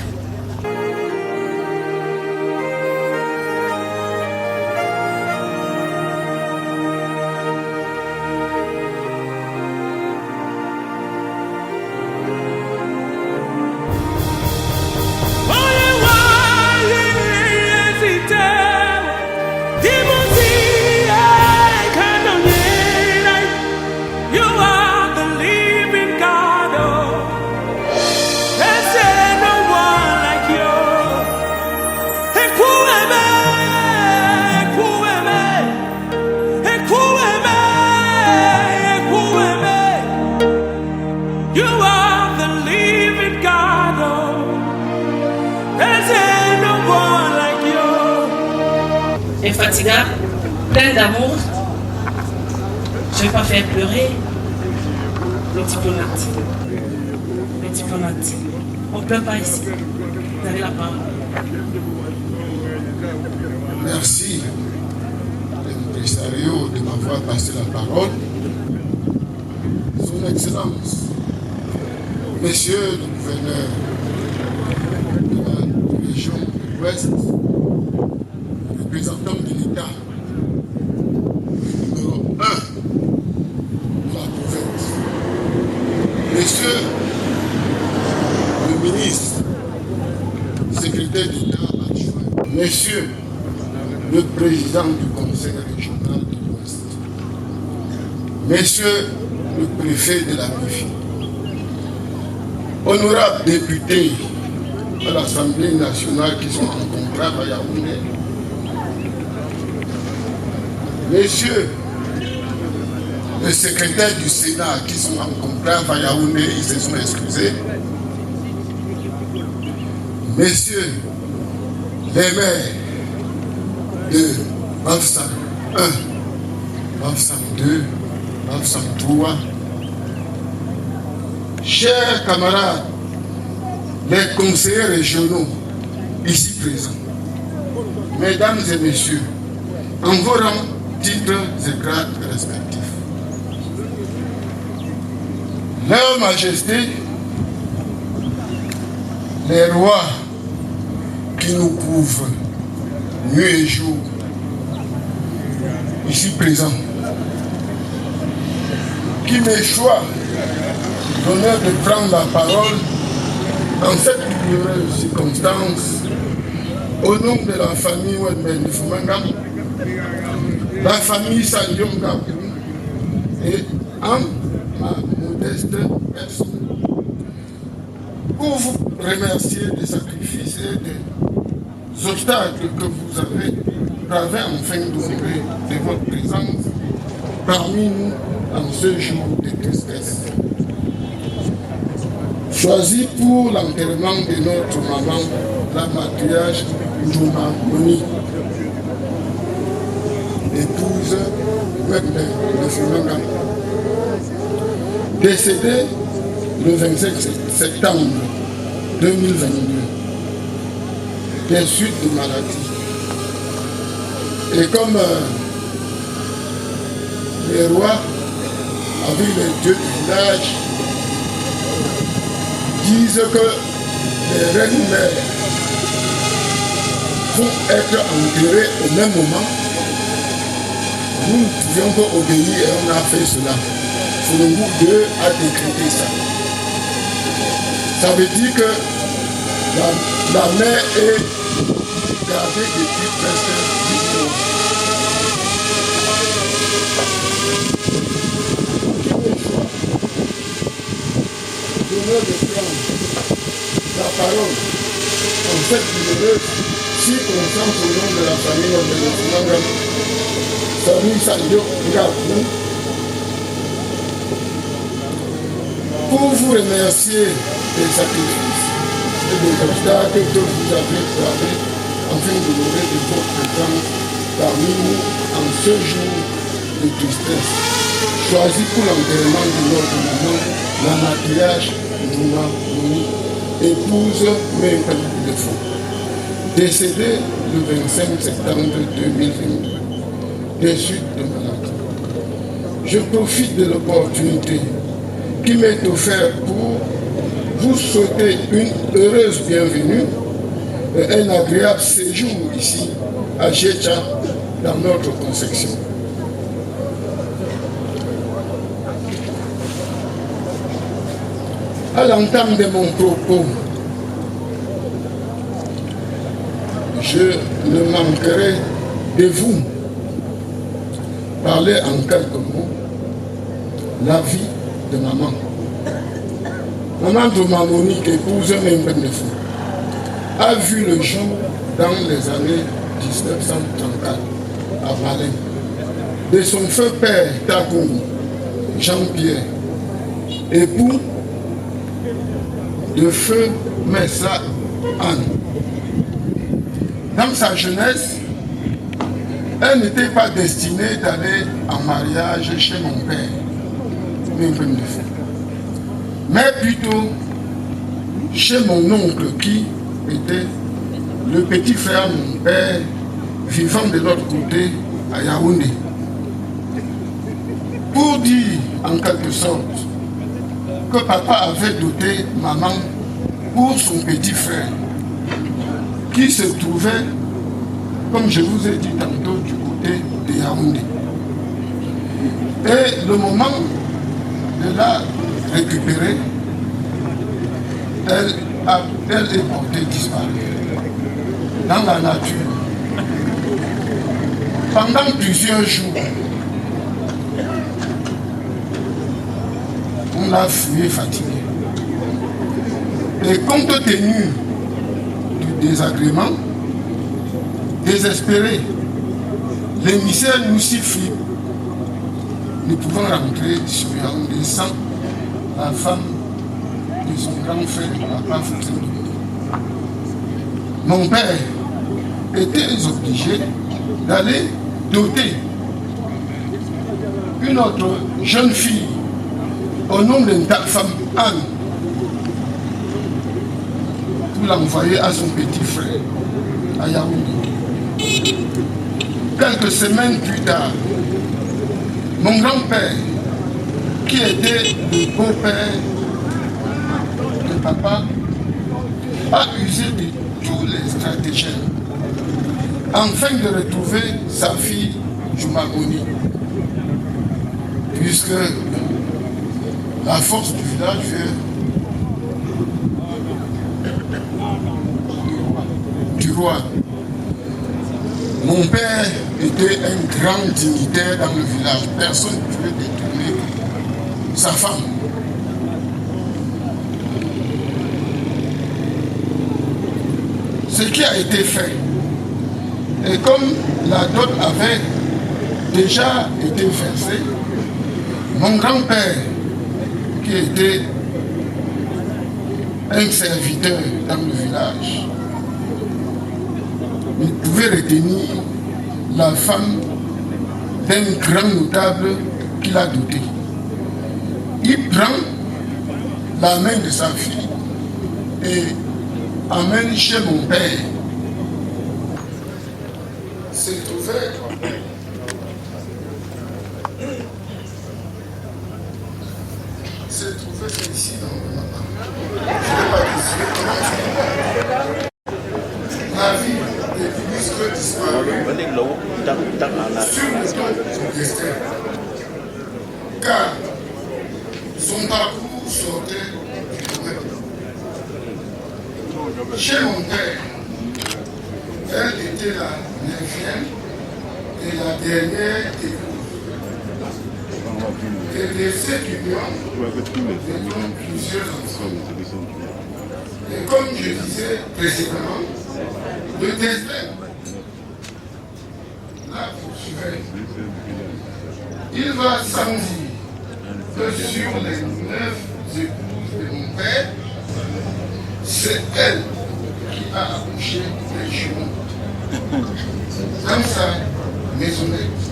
Infatigable, plein d'amour. Je ne vais pas faire pleurer le diplomate. Le diplomate. On ne pleure pas ici. Vous avez la parole. Merci, l'impresario, de m'avoir passé la parole. Son Excellence, Monsieur le gouverneur de la région de l'Ouest, représentant de l'État, numéro 1 de la province, Monsieur le ministre, secrétaire d'État adjoint, Monsieur le président du conseil régional de l'Ouest, Monsieur le préfet de la MIFI, honorables députés à l'Assemblée nationale qui sont en conclave à Yaoundé, Messieurs les secrétaires du Sénat qui sont en conclave à Yaoundé, ils se sont excusés. Messieurs les maires de Bafsa 1, 902, 903. Chers camarades, les conseillers régionaux ici présents, mesdames et messieurs, en vos rangs, titres et grades respectifs, Leur Majesté, les rois qui nous couvrent nuit et jour, ici présents, qui m'échoit l'honneur de prendre la parole dans cette douloureuse circonstance au nom de la famille Wedmen de Fumangam, la famille Sanyonga et en ma modeste personne, pour vous remercier des sacrifices et des obstacles que vous avez bravés afin d'honorer de votre présence parmi nous en ce jour de tristesse. Choisi pour l'enterrement de notre maman, la matriarche Ndouma Moni, épouse de Fumanga, décédée le 25 septembre 2022 des suites de maladie. Et comme les rois, avec les dieux du village, disent que les reines mères vont être enterrées au même moment, nous ne pouvions pas obéir et on a fait cela. Foulongo II a décrété ça. Ça veut dire que la mère est gardée depuis presque 10 ans. De prendre la parole en cette douloureuse circonstance au nom de la famille de Fumanga, famille Sanyo Ngabou, pour vous remercier des sacrifices et des obstacles que vous avez bravés afin d'honorer de votre présence parmi nous en ce jour de tristesse, choisi pour l'enterrement de notre maman, la matriarche Ndouma Moni, épouse Mempem de Fou, décédée le 25 septembre 2022 des suites de maladie. Je profite de l'opportunité qui m'est offerte pour vous souhaiter une heureuse bienvenue et un agréable séjour ici à Djetcha dans notre conception. À l'entame de mon propos, je ne manquerai de vous parler en quelques mots la vie de maman. Maman Ndouma Moni, épouse Mempem de Fou, a vu le jour dans les années 1934 à Valais, de son feu père Takoum, Jean-Pierre, époux de feu Messa Anne. Dans sa jeunesse, elle n'était pas destinée d'aller en mariage chez mon père, Mempem de Fou, mais plutôt chez mon oncle qui était le petit frère de mon père vivant de l'autre côté à Yaoundé. Pour dire en quelque sorte que papa avait doté maman pour son petit frère qui se trouvait, comme je vous ai dit tantôt, du côté de Yaoundé. Et le moment de la récupérer, elle est portée disparue dans la nature. Pendant plusieurs jours, on l'a fouillé fatigué. Et compte tenu du désagrément, désespéré, l'émissaire nous siffle. Nous pouvons rentrer sur Yaoundé sans la femme de son grand frère, papa Foussé. Mon père était obligé d'aller doter une autre jeune fille au nom d'une femme Anne pour l'envoyer à son petit frère à Yaoundé. Quelques semaines plus tard, mon grand-père, qui était le beau-père de papa, a usé de tous les stratagèmes afin de retrouver sa fille Jumagoni, puisque la force du village du roi. Mon père était un grand dignitaire dans le village. Personne ne pouvait détourner sa femme. Ce qui a été fait, et comme la dot avait déjà été versée, mon grand-père, qui était un serviteur dans le village, il pouvait retenir la femme d'un grand notable qu'il a doté. Il prend la main de sa fille et amène chez mon père. C'est ouvert. C'est trouvé ici dans le matin. Je n'ai pas décidé comment la vie des ministres disparus sur le temps de Esther. Car son parcours sortait du web. Chez mon père, elle était la 9e et la dernière épouse. Et de cette union, nous avons plusieurs enfants. Et comme je disais précédemment, le destin, là, poursuivait. Il va sans dire que sur les 9 épouses de mon père, c'est elle qui a accouché les jumeaux. Dans sa maisonnette,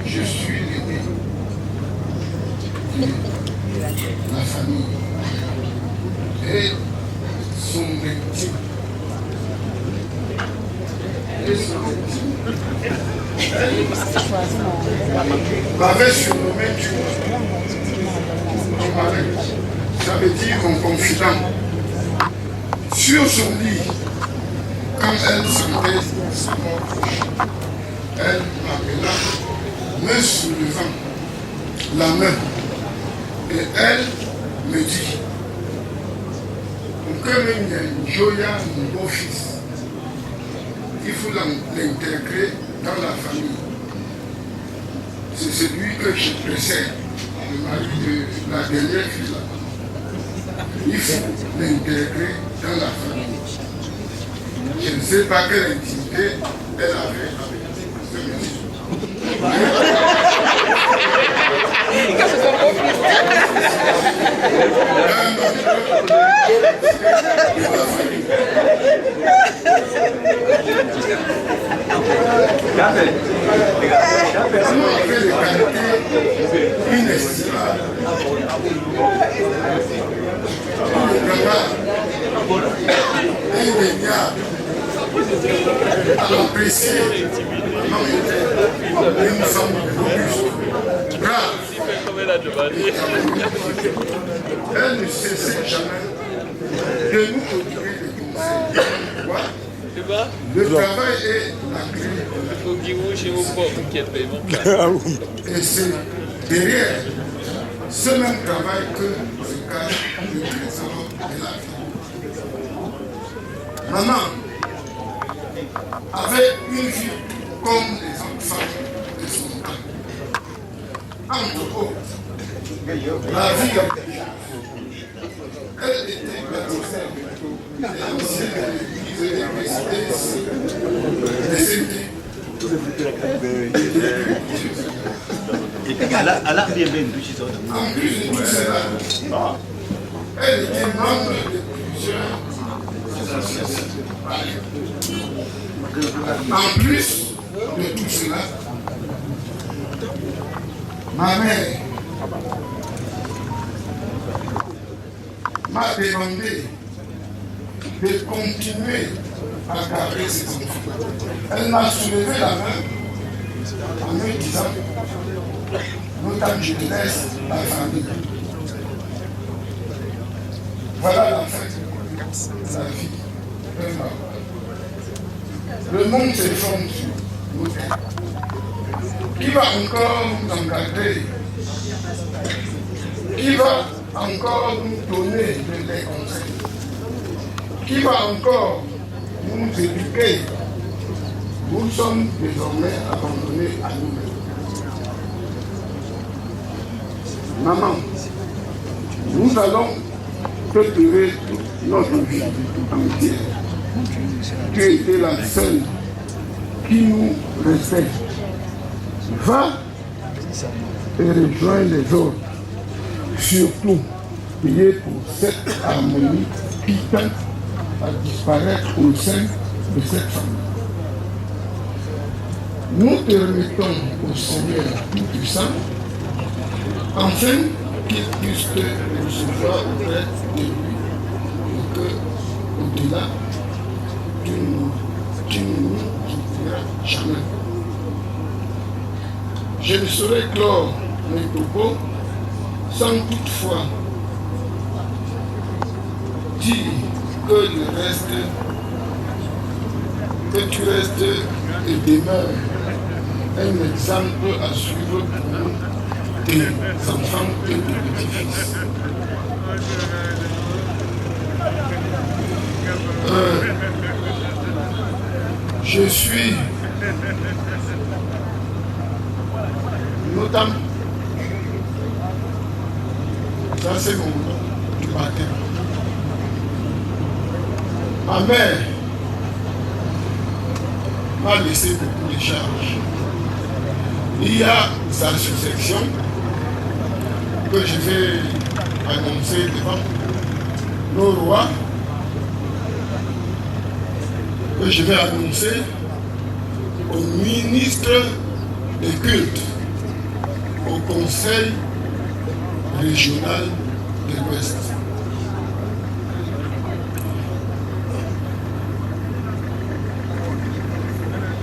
je suis l'aîné de la famille et son victime. M'avait surnommé ça veut dire mon confident. Sur son lit, quand elle sentait sa mort proche, elle m'appela, me soulevant la main, et elle me dit, comme Joya, mon beau-fils, il faut l'intégrer dans la famille. C'est celui que je précède, le mari de la dernière fille. Il faut l'intégrer dans la famille. Je ne sais pas quelle intimité elle avait avec ce monsieur. À apprécier une femme robuste, brave. Elle ne cessait jamais de nous produire des conseils. Le travail est la clé. Et c'est derrière ce même travail que se cache le trésor de la vie. Maman avait une vie comme les autres femmes de son temps. Entre autres, la vie elle était baptisée et ancienne de l'église en plus de tout cela, elle était membre de plusieurs associations. En plus de tout cela, ma mère m'a demandé de continuer à garder ses enfants. Elle m'a soulevé la main en me disant, notamment je te laisse la famille. Voilà la fin de la vie d'un papa. Le monde s'effondre sur nos têtes. Qui va encore nous encadrer? Qui va encore nous donner des conseils? Qui va encore nous éduquer? Nous sommes désormais abandonnés à nous-mêmes. Maman, nous allons te durer toute notre vie entière. Tu étais la seule qui nous respecte. Va et rejoins les autres. Surtout, priez pour cette harmonie qui tend à disparaître au sein de cette famille. Nous te remettons au Seigneur Tout-Puissant, afin qu'il puisse te recevoir auprès de lui, et que, au-delà, tu ne nous oublieras jamais. Je ne saurais clore mes propos sans toutefois dire que tu restes et demeures un exemple à suivre pour nous, tes enfants et tes petits-fils. Je suis notamment ça c'est mon nom du baptême. Ma mère m'a laissé beaucoup de charges. Il y a sa succession que je vais annoncer devant nos rois, que je vais annoncer au ministre des cultes, au conseil régional de l'Ouest.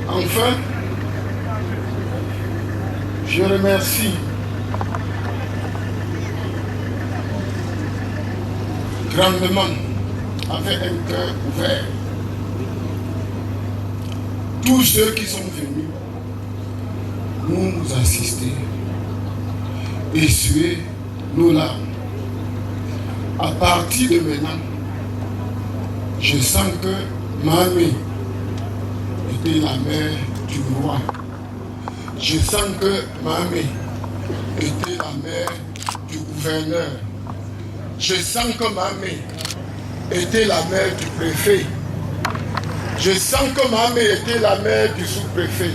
Enfin, je remercie grandement, avec un cœur ouvert, tous ceux qui sont venus nous assister, essuyer nos larmes. À partir de maintenant, je sens que Mamie était la mère du roi. Je sens que Mamie était la mère du gouverneur. Je sens que Mamie était la mère du préfet. Je sens que Mamie était la mère du sous-préfet.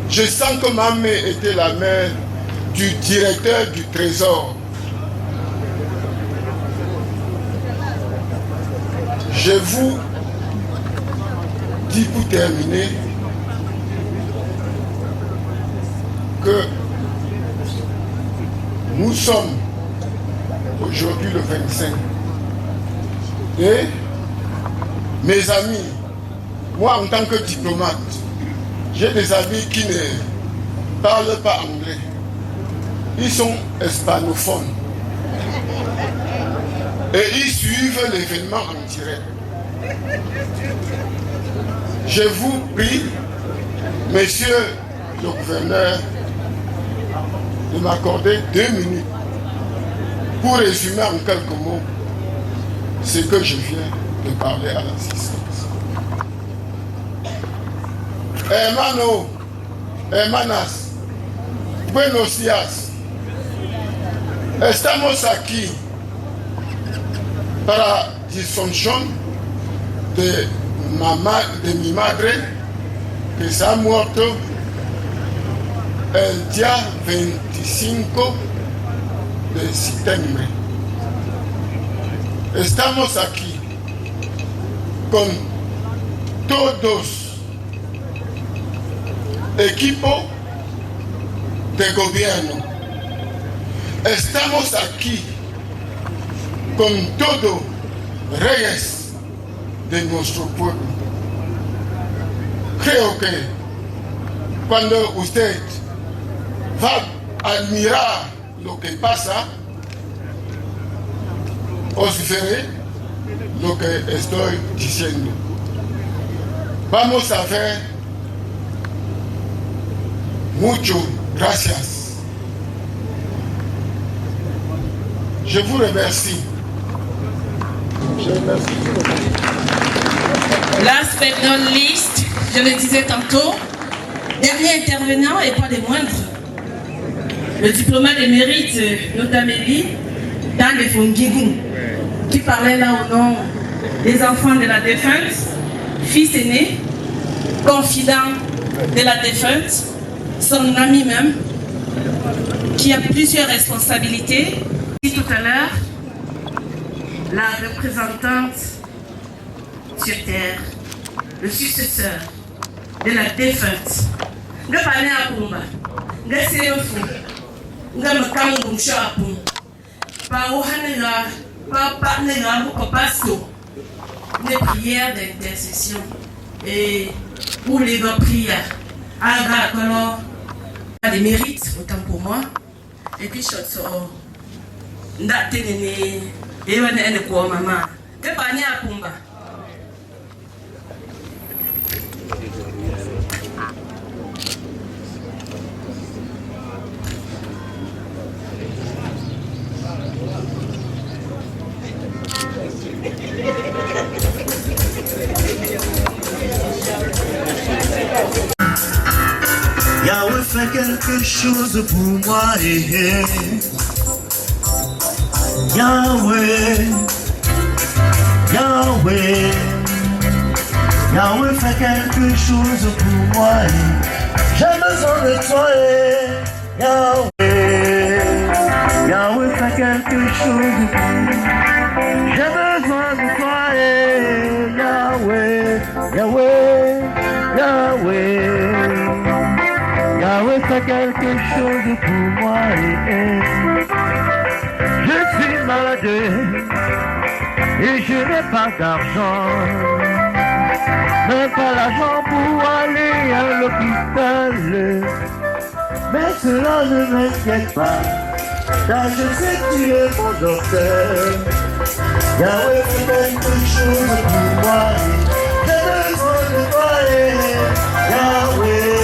Je sens que Mamie était la mère du directeur du trésor. Je vous dis pour terminer que nous sommes aujourd'hui le 25 et mes amis, moi en tant que diplomate, j'ai des amis qui ne parlent pas anglais, ils sont hispanophones et ils suivent l'événement en direct. Je vous prie, messieurs le gouverneur, de m'accorder 2 minutes pour résumer en quelques mots ce que je viens de parler à l'assistance. Hermano, hermanas, buenos días. Estamos aquí para disfunción de mi madre que se ha muerto el día 25 de septiembre. Estamos aquí con todos equipo de gobierno, estamos aquí con todo reyes de nuestro pueblo. Creo que cuando usted va a admirar lo que pasa, os veré lo que estoy diciendo. Vamos a ver. Muchas gracias. Je vous remercie. Last but not least, je le disais tantôt, dernier intervenant et pas des moindres, le diplomate émérite Notameli Dan de Fongigou, qui parlait là au nom des enfants de la défunte, fils aîné, confident de la défunte, son ami même, qui a plusieurs responsabilités. Tout à l'heure, la représentante sur terre, le successeur de la défunte. Nga parler à Pumba, nga séofu, nga makangu mshapu, pa ohanega, pa parnega, pa pasto, des prières d'intercession et pour les deux prières. Aga alors, des mérites autant pour moi. Et puis je suis ndatenene ewane ene kwa mama. Nga parler à Pumba. Yahweh fait quelque chose pour moi, Yahweh, Yahweh, Yahweh fait quelque chose pour moi, j'ai besoin de toi, Yahweh, Yahweh fait quelque chose pour moi, j'ai besoin de toi, Yahweh, Yahweh, Yahweh. Yahweh fait quelque chose pour moi je suis malade et je n'ai pas d'argent, même pas l'argent pour aller à l'hôpital. Mais cela ne m'inquiète pas, car je sais que tu es mon docteur. Yahweh fait quelque chose pour moi, j'ai besoin de toi, Yahweh.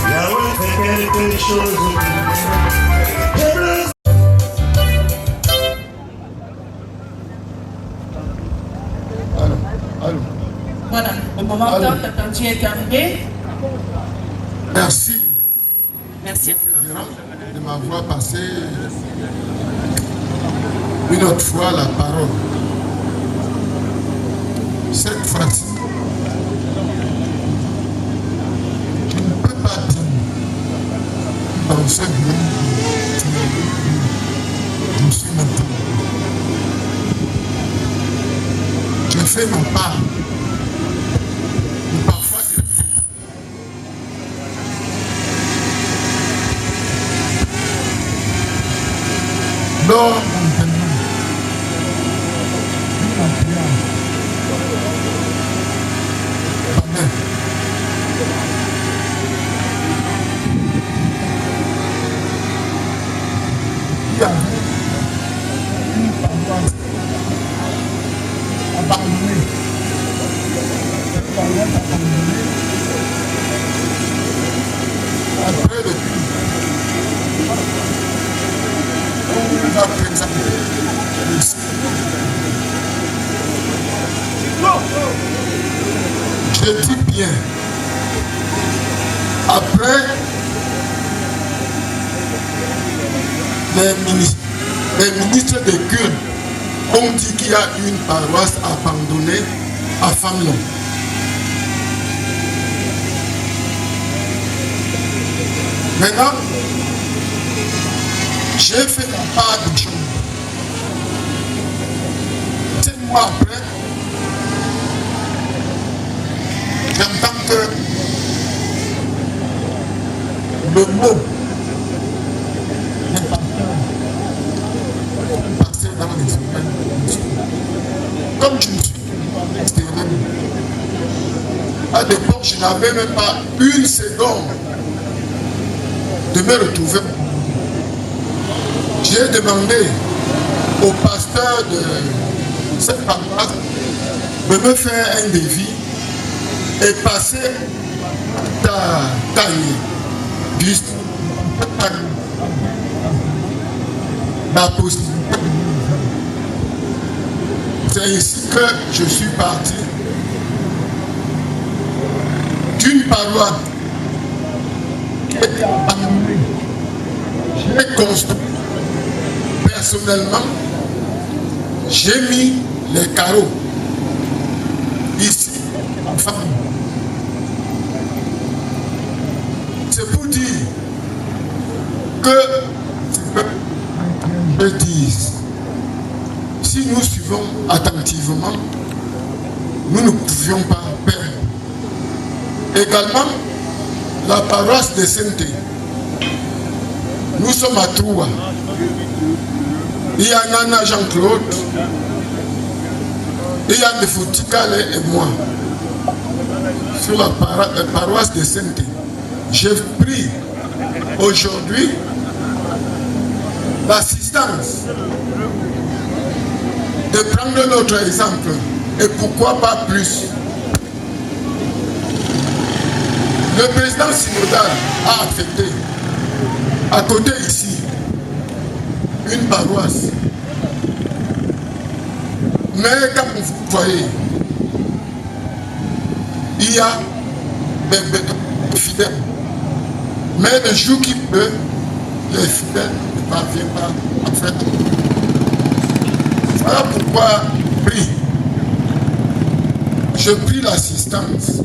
Yahweh fait quelque chose. Allô. Voilà, le moment attendu est arrivé. Merci. Merci de m'avoir passé une autre fois la parole. Cette fois-ci, dans ce monde, je suis maintenant. Je fais ma part. Mais parfois, lors maintenant, il y avait une paroisse abandonnée. Cette paroisse abandonnée, après le culte, on nous a présenté le site. Je dis bien, après les ministres de culte ont dit qu'il y a une paroisse abandonnée à Famlon. Maintenant, j'ai fait la part des choses. 7 mois après, j'entends que le mot n'est pas passé dans les comme je me suis à l'époque, je n'avais même pas une seconde de me retrouver. J'ai demandé au pasteur de cette paroisse de me faire un devis et passer ta taille, puisque ma possibilité. C'est ici que je suis parti d'une paroisse qui était abandonnée. J'ai construit personnellement, j'ai mis les carreaux ici en famille. C'est pour dire que je dis, si nous suivons attentivement, nous ne pouvions pas perdre. Également, la paroisse de Sainte, nous sommes à Troua. Il y a Nana Jean-Claude, il y a Nefoutikale et moi. Sur la paroisse de Sainte, j'ai pris aujourd'hui l'assistance de prendre notre exemple et pourquoi pas plus. Le président synodal a affecté à côté ici une paroisse. Mais comme vous voyez, il y a des fidèles. Mais le jour qui peut, les fidèles ne parviennent pas en fait. Voilà pourquoi je prie l'assistance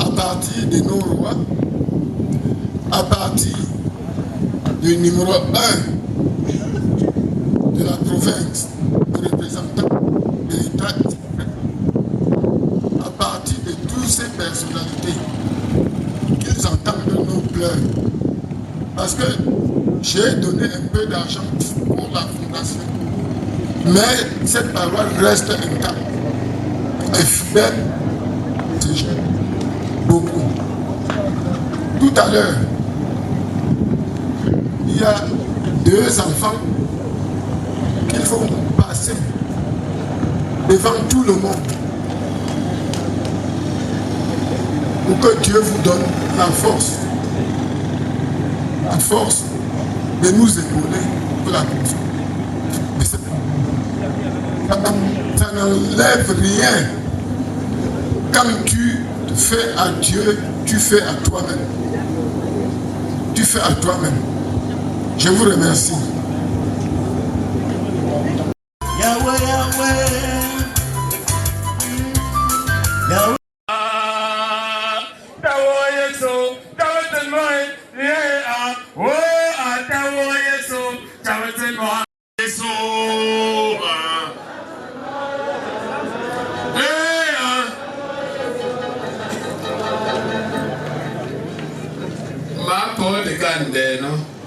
à partir de nos rois, à partir du numéro 1 de la province, représentant de l'État, à partir de toutes ces personnalités, qu'ils entendent nos pleurs. Parce que j'ai donné un peu d'argent pour la fondation, mais cette paroisse reste intacte. Les fidèles, c'est beaucoup. Tout à l'heure, il y a 2 enfants qu'il faut passer devant tout le monde pour que Dieu vous donne la force de nous épauler pour la confiance. Ça n'enlève rien. Quand tu fais à Dieu, tu fais à toi-même. Tu fais à toi-même. Je vous remercie. Yahweh, Yahweh. Yahweh.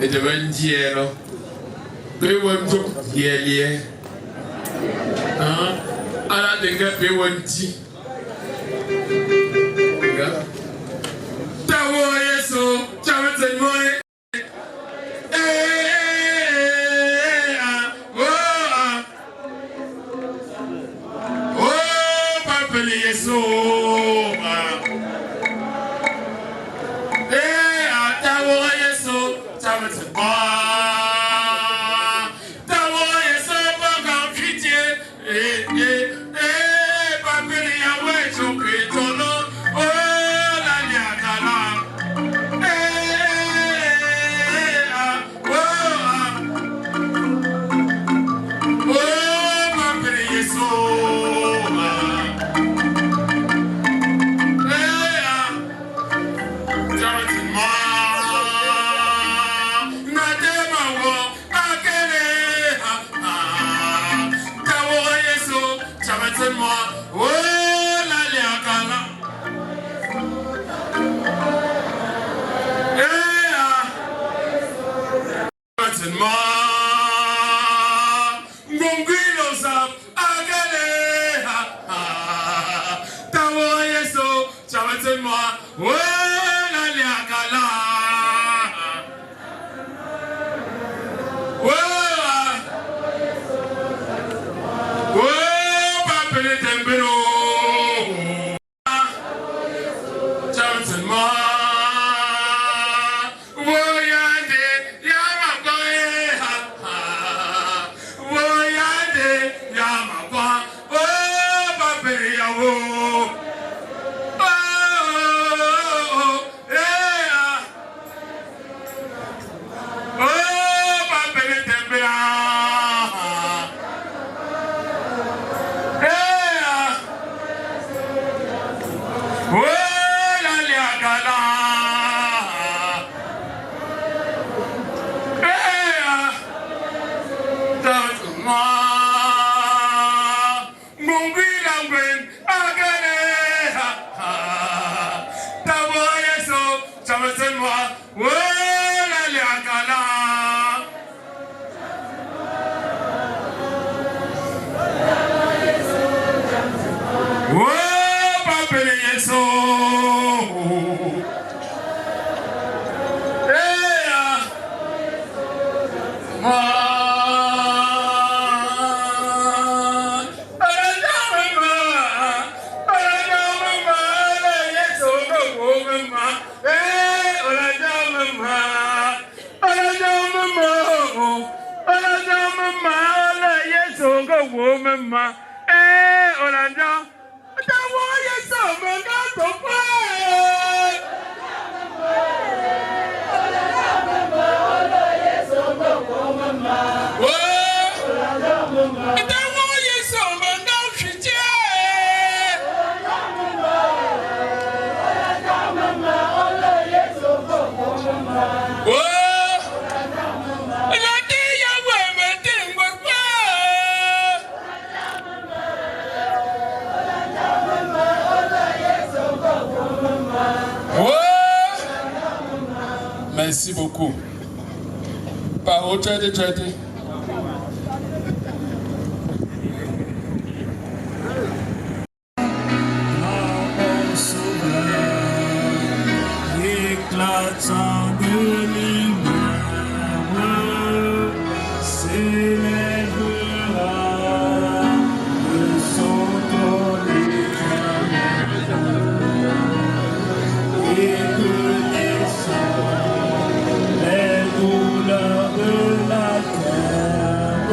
Et de vendiero, pewonto yelie, ala denga pewonti, tawo yeso, chawete moe, papeli yeso, tawo yeso. Hey! Chancellement, Gonguilo Sap, Agale, Tawo Yeso, Chancellement, Wela Liakala, Papele Tembero, Chancellement. Merci beaucoup. Par autre de traité. Éclatant de lumière, s'élèvera de son trône éternel, et que les douleurs de la terre,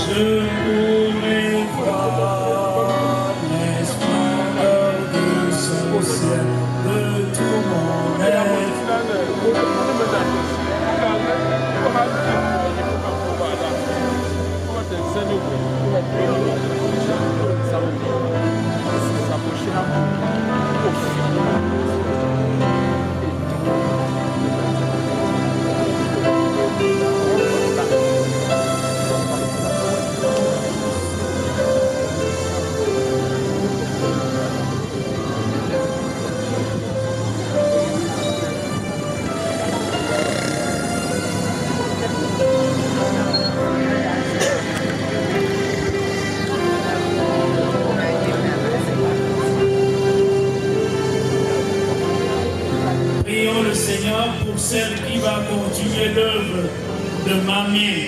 je pourrai voir les splendeurs de son ciel, de tout mon être. Prions le Seigneur pour celle qui va continuer l'œuvre de ma main.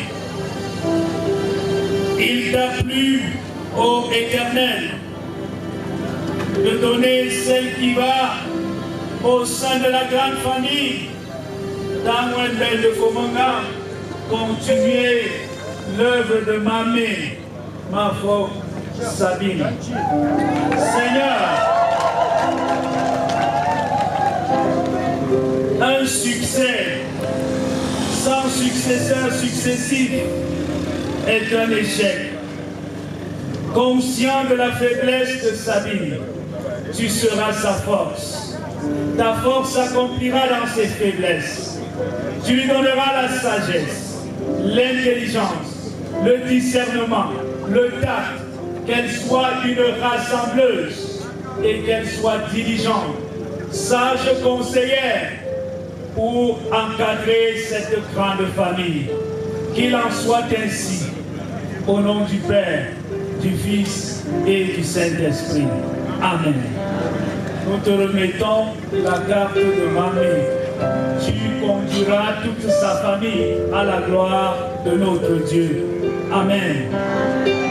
Il t'a plu, ô Éternel, de donner celle qui va au sein de la grande famille d'Amouendel de Fomanga, continuer l'œuvre de ma main, ma foi Sabine. Seigneur, un succès sans successeur successif est un échec. Conscient de la faiblesse de Sabine, tu seras sa force. Ta force s'accomplira dans ses faiblesses. Tu lui donneras la sagesse, l'intelligence, le discernement, le tact, qu'elle soit une rassembleuse et qu'elle soit diligente, sage conseillère pour encadrer cette grande famille. Qu'il en soit ainsi, au nom du Père, du Fils et du Saint-Esprit. Amen. Nous te remettons la carte de mamie. Tu conduiras toute sa famille à la gloire de notre Dieu. Amen.